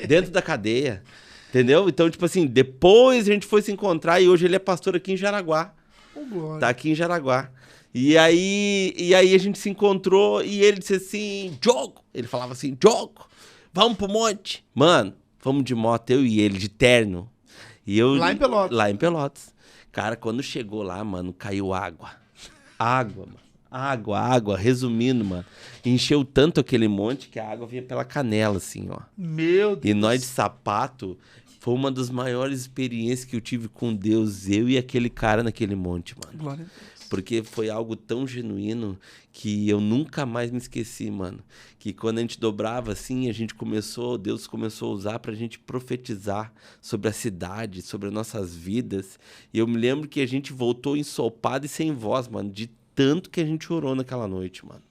dentro da cadeia, entendeu? Então, tipo assim, depois a gente foi se encontrar, e hoje ele é pastor aqui em Jaraguá, tá aqui em Jaraguá. E aí a gente se encontrou e ele disse assim, Diogo, ele falava assim, Diogo, vamos pro monte. Mano, vamos de moto, eu e ele, de terno. E eu, lá em Pelotas. Lá em Pelotas. Cara, quando chegou lá, mano, caiu água. Água, mano. Água. Resumindo, mano, encheu tanto aquele monte que a água vinha pela canela, assim, ó. Meu Deus. E nós de sapato, foi uma das maiores experiências que eu tive com Deus, eu e aquele cara naquele monte, mano. Glória a Deus. Porque foi algo tão genuíno que eu nunca mais me esqueci, mano. Que quando a gente dobrava assim, Deus começou a usar pra gente profetizar sobre a cidade, sobre as nossas vidas. E eu me lembro que a gente voltou ensopado e sem voz, mano, de tanto que a gente orou naquela noite, mano.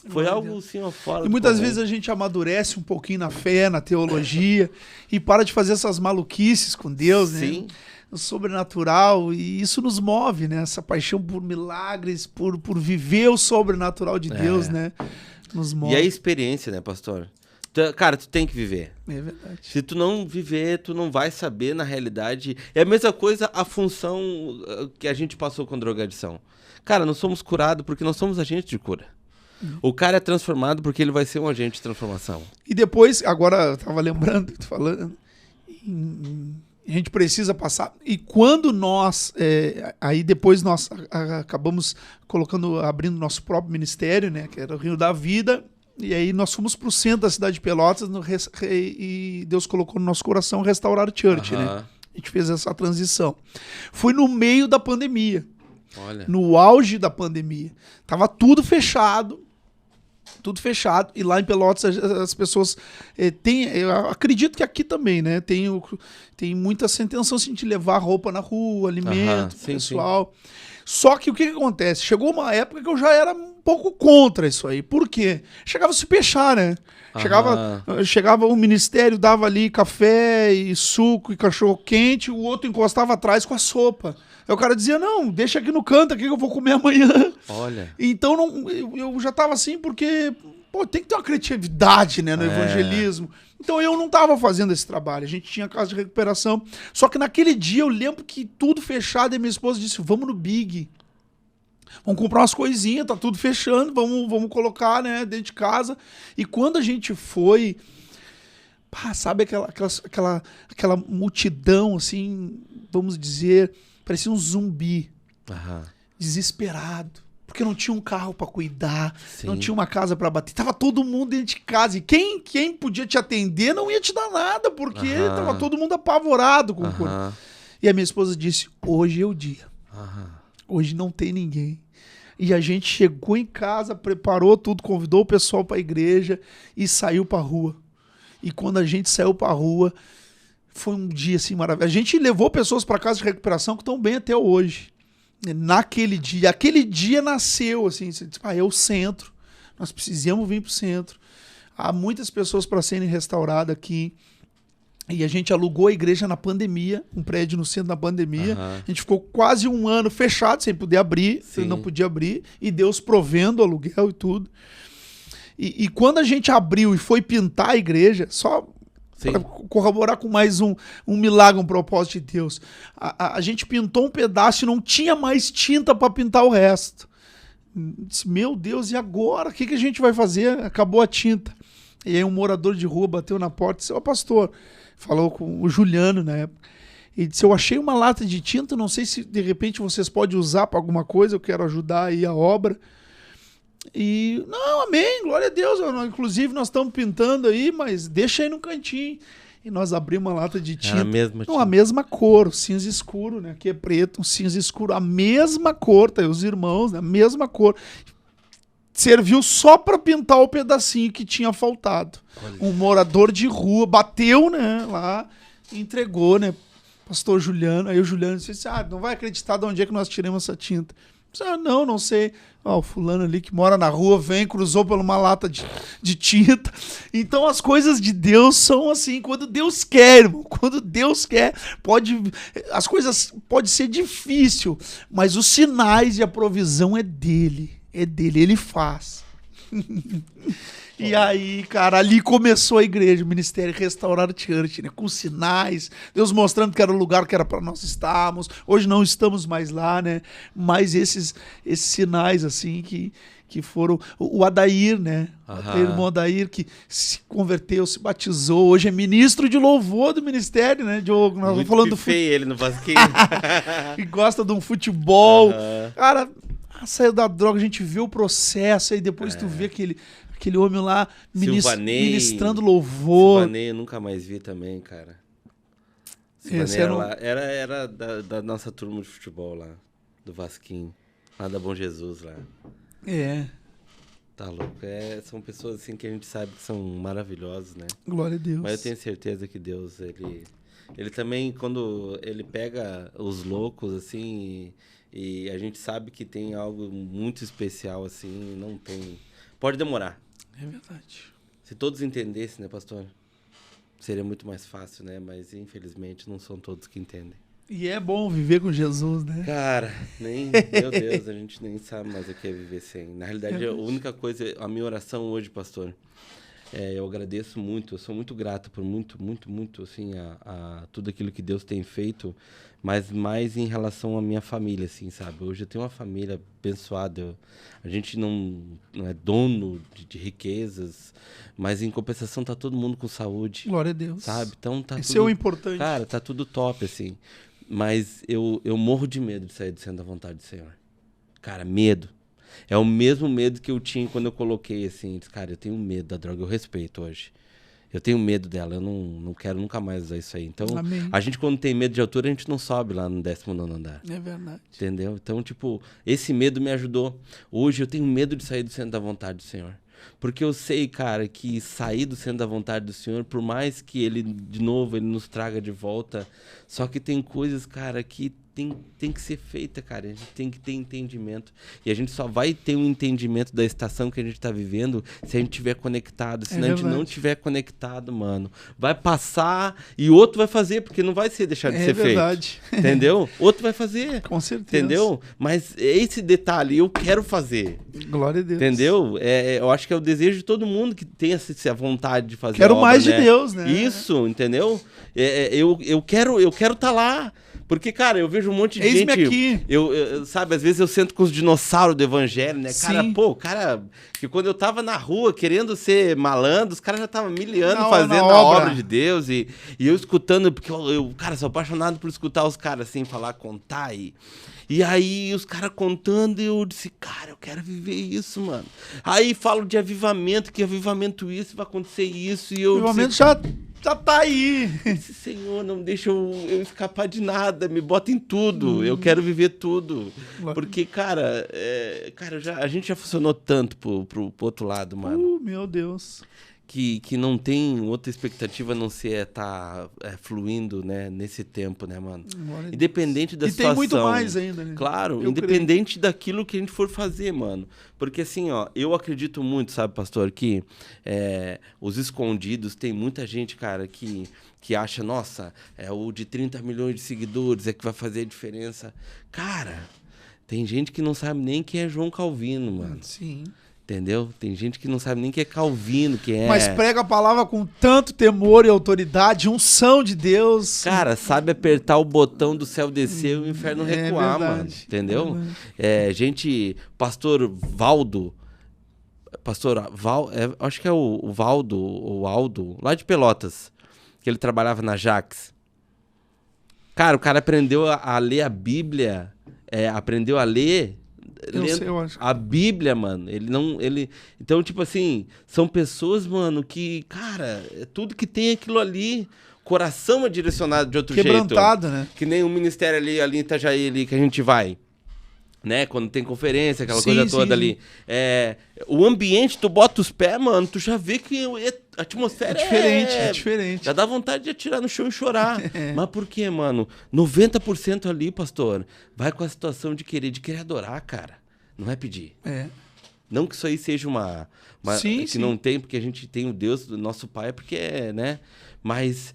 Foi algo assim, ó, fora. E muitas vezes a gente amadurece um pouquinho na fé, na teologia, e para de fazer essas maluquices com Deus, né? Sim. O sobrenatural, e isso nos move, né? Essa paixão por milagres, por viver o sobrenatural de Deus, né? Nos move. E a experiência, né, pastor? Cara, tu tem que viver. É verdade. Se tu não viver, tu não vai saber, na realidade. É a mesma coisa a função que a gente passou com drogadição. Cara, nós somos curados porque nós somos agentes de cura. O cara é transformado porque ele vai ser um agente de transformação. E depois, agora eu tava lembrando, tu falando, a gente precisa passar. E quando nós, aí depois nós acabamos abrindo nosso próprio ministério, né, que era o Rio da Vida, e aí nós fomos pro centro da cidade de Pelotas e Deus colocou no nosso coração Restaurar Church, né? A gente fez essa transição. Foi no meio da pandemia. Olha. No auge da pandemia. Tava tudo fechado, e lá em Pelotas as pessoas eu acredito que aqui também, né, tem muita essa intenção assim, de levar roupa na rua, alimento, pessoal. Sim. Só que o que acontece? Chegou uma época que eu já era um pouco contra isso aí. Por quê? Chegava a se fechar, né? Chegava o ministério, dava ali café e suco e cachorro quente, o outro encostava atrás com a sopa. Aí o cara dizia, não, deixa aqui no canto aqui que eu vou comer amanhã. Olha. Então eu já tava assim porque, tem que ter uma criatividade, né, no evangelismo. Então eu não tava fazendo esse trabalho, a gente tinha casa de recuperação. Só que naquele dia eu lembro que tudo fechado e minha esposa disse, vamos no Big. Vamos comprar umas coisinhas, tá tudo fechando, vamos colocar, né, dentro de casa. E quando a gente foi, sabe aquela multidão, assim, vamos dizer, parecia um zumbi, desesperado, porque não tinha um carro para cuidar, não tinha uma casa para bater, tava todo mundo dentro de casa, e quem podia te atender não ia te dar nada, porque tava todo mundo apavorado com o corpo. E a minha esposa disse, hoje é o dia, hoje não tem ninguém. E a gente chegou em casa, preparou tudo, convidou o pessoal para a igreja e saiu para a rua. E quando a gente saiu para a rua, foi um dia assim maravilhoso. A gente levou pessoas para casa de recuperação que estão bem até hoje. Aquele dia nasceu assim, você disse, é o centro, nós precisamos vir para o centro. Há muitas pessoas para serem restauradas aqui. E a gente alugou a igreja na pandemia, um prédio no centro da pandemia. A gente ficou quase um ano fechado, sem poder abrir, não podia abrir, e Deus provendo aluguel e tudo. E quando a gente abriu e foi pintar a igreja, só para corroborar com mais um milagre, um propósito de Deus, a gente pintou um pedaço e não tinha mais tinta para pintar o resto. Disse, meu Deus, e agora? O que a gente vai fazer? Acabou a tinta. E aí um morador de rua bateu na porta e disse, ô pastor, falou com o Juliano na época, e disse, eu achei uma lata de tinta, não sei se de repente vocês podem usar para alguma coisa, eu quero ajudar aí a obra. E, não, amém, glória a Deus, inclusive nós estamos pintando aí, mas deixa aí no cantinho. E nós abrimos uma lata de tinta. A mesma cor, cinza escuro, né? Aqui é preto, um cinza escuro, a mesma cor, tá aí os irmãos, né? A mesma cor. Serviu só para pintar o pedacinho que tinha faltado. Olha. Um morador de rua bateu, né, lá, entregou, né, pastor Juliano. Aí o Juliano disse, não vai acreditar de onde é que nós tiramos essa tinta. Não sei. O fulano ali que mora na rua vem, cruzou por uma lata de tinta. Então as coisas de Deus são assim, quando Deus quer, irmão, quando Deus quer, as coisas podem ser difícil, mas os sinais e a provisão é dele, ele faz. E aí, cara, ali começou a igreja, o Ministério Restaurar Church, né? Com sinais, Deus mostrando que era o lugar que era para nós estarmos. Hoje não estamos mais lá, né? Mas esses sinais, assim, que foram... O Adair, né? O irmão Adair, que se converteu, se batizou. Hoje é ministro de louvor do ministério, né, Diogo? Nós estamos falando do ele no Vasquinho. E gosta de um futebol. Cara, saiu da droga, a gente vê o processo, aí depois tu vê aquele homem lá ministrando louvor. Silvanei eu nunca mais vi também, cara. Silvanei era da nossa turma de futebol lá, do Vasquinho, lá da Bom Jesus lá. Tá louco. São pessoas assim que a gente sabe que são maravilhosas, né? Glória a Deus. Mas eu tenho certeza que Deus, ele também, quando ele pega os loucos, assim, e a gente sabe que tem algo muito especial, assim, não tem... Pode demorar. É verdade. Se todos entendessem, né, pastor? Seria muito mais fácil, né? Mas, infelizmente, não são todos que entendem. E é bom viver com Jesus, né? Cara, meu Deus, a gente nem sabe mais o que é viver sem. Na realidade, a única coisa, a minha oração hoje, pastor, eu agradeço muito, eu sou muito grato por muito, assim, a tudo aquilo que Deus tem feito, mas mais em relação à minha família, assim, sabe? Hoje eu tenho uma família abençoada, a gente não é dono de riquezas, mas em compensação tá todo mundo com saúde. Glória a Deus. Sabe? Então tá Esse tudo... é o importante. Cara, tá tudo top, assim. Mas eu morro de medo de sair do centro da vontade do Senhor. Cara, medo. É o mesmo medo que eu tinha quando eu coloquei, assim, cara, eu tenho medo da droga, eu respeito hoje. Eu tenho medo dela, eu não quero nunca mais usar isso aí. Então, amém. A gente quando tem medo de altura, a gente não sobe lá no 19º andar. É verdade. Entendeu? Então, tipo, esse medo me ajudou. Hoje eu tenho medo de sair do centro da vontade do Senhor. Porque eu sei, cara, que sair do centro da vontade do Senhor, por mais que Ele, de novo, Ele nos traga de volta, só que tem coisas, cara, que tem que ser feita, cara. A gente tem que ter entendimento. E a gente só vai ter um entendimento da estação que a gente tá vivendo se a gente estiver conectado. Se a gente não estiver conectado, mano, vai passar e outro vai fazer, porque não vai ser deixar de ser verdade. feito. Entendeu? Outro vai fazer. Com certeza. Entendeu? Mas esse detalhe, eu quero fazer. Glória a Deus. Entendeu? Eu acho que é o desejo de todo mundo que tem essa vontade de fazer Quero obra, mais né? de Deus, né? Isso, entendeu? Eu quero tá lá. Porque, cara, eu vejo um monte de gente... Eis-me aqui. Sabe, às vezes eu sento com os dinossauros do evangelho, né? Sim. Cara, que quando eu tava na rua querendo ser malandro, os caras já estavam miliano fazendo a obra de Deus. E eu escutando, porque cara, sou apaixonado por escutar os caras assim, falar, contar. E aí os caras contando e eu disse, cara, eu quero viver isso, mano. Aí falo de avivamento, que avivamento isso, vai acontecer isso. E eu avivamento disse, já tá aí. Senhor, não deixa eu escapar de nada, me bota em tudo, eu quero viver tudo. Porque, cara, a gente já funcionou tanto pro outro lado, mano. Meu Deus. Que não tem outra expectativa a não ser estar fluindo, né, nesse tempo, né, mano? Independente da situação. E tem muito mais ainda, né? Claro, independente daquilo que a gente for fazer, mano. Porque assim, ó, eu acredito muito, sabe, pastor, que os escondidos, tem muita gente, cara, que acha, nossa, o de 30 milhões de seguidores é que vai fazer a diferença. Cara, tem gente que não sabe nem quem é João Calvino, mano. Sim. Entendeu? Tem gente que não sabe nem que é Calvino, que é... Mas prega a palavra com tanto temor e autoridade, unção de Deus. Cara, sabe apertar o botão do céu descer e o inferno recuar, mano. Entendeu? Pastor Valdo, pastor, acho que é o Valdo, o Aldo, lá de Pelotas, que ele trabalhava na Jax. Cara, o cara aprendeu a ler a Bíblia, aprendeu a ler... Eu acho. A Bíblia, mano, então, tipo assim, são pessoas, mano, que, cara, tudo que tem aquilo ali, coração é direcionado de outro jeito. Quebrantado, né? Que nem o ministério ali em Itajaí, ali, que a gente vai, né, quando tem conferência, aquela coisa toda ali. O ambiente, tu bota os pés, mano, tu já vê que a atmosfera é diferente. Já dá vontade de atirar no chão e chorar. Mas por quê, mano? 90% ali, pastor, vai com a situação de querer adorar, cara. Não é pedir. Não que isso aí seja uma sim. Não tem, porque a gente tem o Deus do nosso Pai, porque né? Mas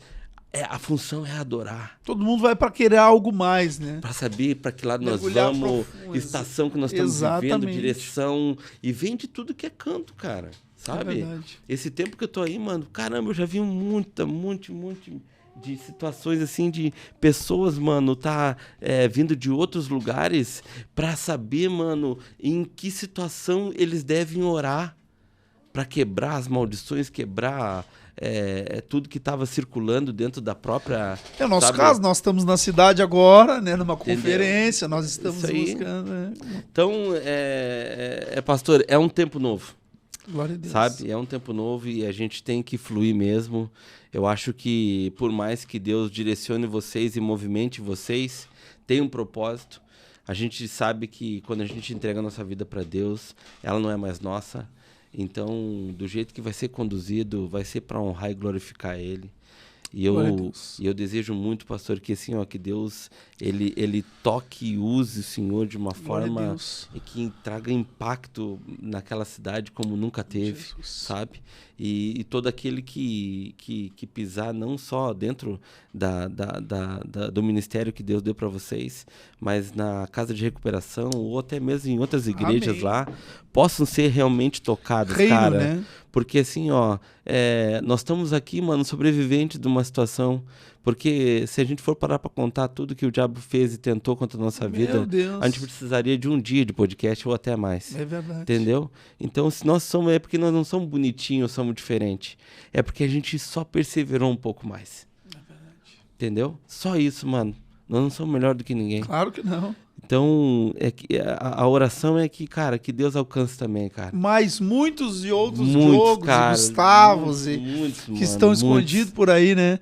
a função é adorar. Todo mundo vai para querer algo mais, né? Para saber para que lado nós mergulhar vamos, profundo. Estação que nós estamos vivendo, direção. E vem de tudo que é canto, cara. Sabe? Esse tempo que eu tô aí, mano, caramba, eu já vi muito de situações assim, de pessoas, mano, vindo de outros lugares pra saber, mano, em que situação eles devem orar pra quebrar as maldições, quebrar tudo que estava circulando dentro da própria... É o nosso caso, nós estamos na cidade agora, né, numa conferência, nós estamos buscando... Né? Então, pastor, é um tempo novo. Glória a Deus. Sabe? É um tempo novo e a gente tem que fluir mesmo. Eu acho que por mais que Deus direcione vocês e movimente vocês, tem um propósito. A gente sabe que quando a gente entrega a nossa vida para Deus, ela não é mais nossa. Então, do jeito que vai ser conduzido, vai ser para honrar e glorificar Ele. E eu desejo muito, pastor, que assim, que Deus ele toque e use o Senhor de uma forma que traga impacto naquela cidade como nunca teve, sabe? E todo aquele que pisar não só dentro do ministério que Deus deu para vocês, mas na casa de recuperação ou até mesmo em outras igrejas lá, possam ser realmente tocados, cara. Né? Porque assim, nós estamos aqui, mano, sobreviventes de uma situação. Porque se a gente for parar para contar tudo que o diabo fez e tentou contra a nossa vida, a gente precisaria de um dia de podcast ou até mais. É verdade. Entendeu? Então, se nós somos, é porque nós não somos bonitinhos, somos diferentes. É porque a gente só perseverou um pouco mais. É verdade. Entendeu? Só isso, mano. Nós não somos melhor do que ninguém. Claro que não. Então, a oração é que, cara, que Deus alcance também, cara. Mas muitos e outros Diogos e Gustavos muitos, que estão escondidos por aí, né?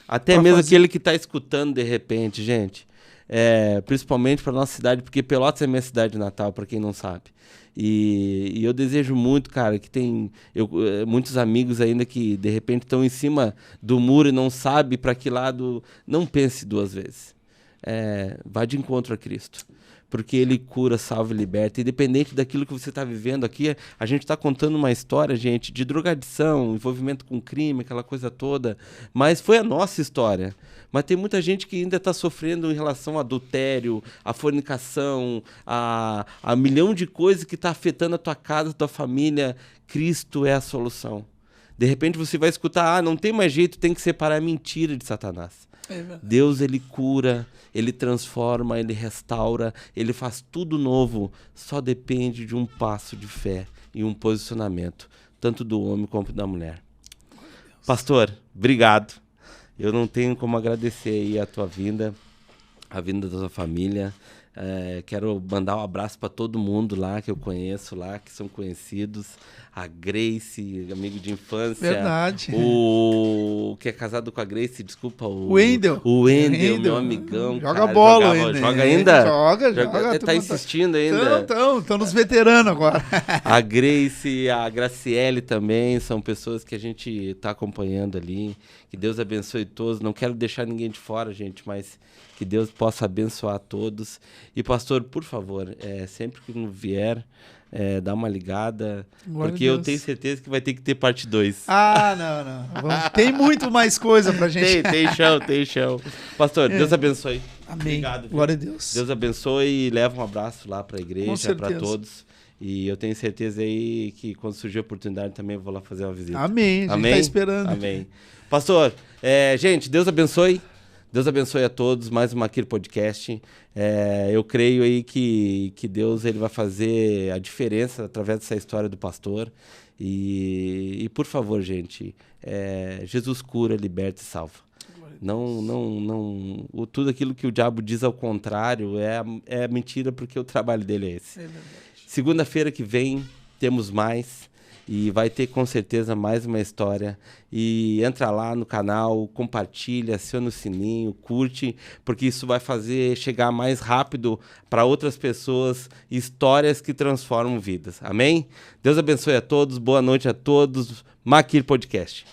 Até mesmo aquele que está escutando de repente, gente. Principalmente para nossa cidade, porque Pelotas é minha cidade natal, para quem não sabe. E eu desejo muito, cara, que tem muitos amigos ainda que de repente estão em cima do muro e não sabe para que lado. Não pense duas vezes. Vá de encontro a Cristo. Porque Ele cura, salva e liberta. Independente daquilo que você está vivendo aqui, a gente está contando uma história, gente, de drogadição, envolvimento com crime, aquela coisa toda. Mas foi a nossa história. Mas tem muita gente que ainda está sofrendo em relação ao adultério, à fornicação, a milhão de coisas que está afetando a tua casa, a tua família. Cristo é a solução. De repente você vai escutar, não tem mais jeito, tem que separar a mentira de Satanás. Deus, Ele cura, Ele transforma, Ele restaura, Ele faz tudo novo. Só depende de um passo de fé e um posicionamento, tanto do homem como da mulher. Pastor, obrigado. Eu não tenho como agradecer aí a tua vinda, a vinda da tua família. Quero mandar um abraço para todo mundo lá que eu conheço lá, que são conhecidos. A Grace, amigo de infância. Verdade. O que é casado com a Grace, desculpa. O Wendel. O Wendel, meu amigão. Joga bola, joga ainda? Joga. Tá insistindo ainda? Estão nos veteranos agora. A Grace, a Graciele também, são pessoas que a gente tá acompanhando ali. Que Deus abençoe todos. Não quero deixar ninguém de fora, gente, mas que Deus possa abençoar todos. E, pastor, por favor, sempre que vier, dá uma ligada, porque eu tenho certeza que vai ter que ter parte 2. Não. Tem muito mais coisa pra gente. Tem chão. Pastor, Deus abençoe. Amém. Obrigado. Viu? Glória a Deus. Deus abençoe e leva um abraço lá pra igreja, para todos. E eu tenho certeza aí que quando surgir a oportunidade também eu vou lá fazer uma visita. Amém. A gente tá esperando. Amém. Pastor, gente, Deus abençoe. Deus abençoe a todos, mais um Aqui Podcast. Eu creio aí que Deus ele vai fazer a diferença através dessa história do pastor. E por favor, gente, Jesus cura, liberta e salva. Tudo aquilo que o diabo diz ao contrário é mentira, porque o trabalho dele é esse. Segunda-feira que vem temos mais e vai ter com certeza mais uma história. E entra lá no canal, compartilha, aciona o sininho, curte, porque isso vai fazer chegar mais rápido para outras pessoas histórias que transformam vidas. Amém? Deus abençoe a todos, boa noite a todos. Maquir Podcast.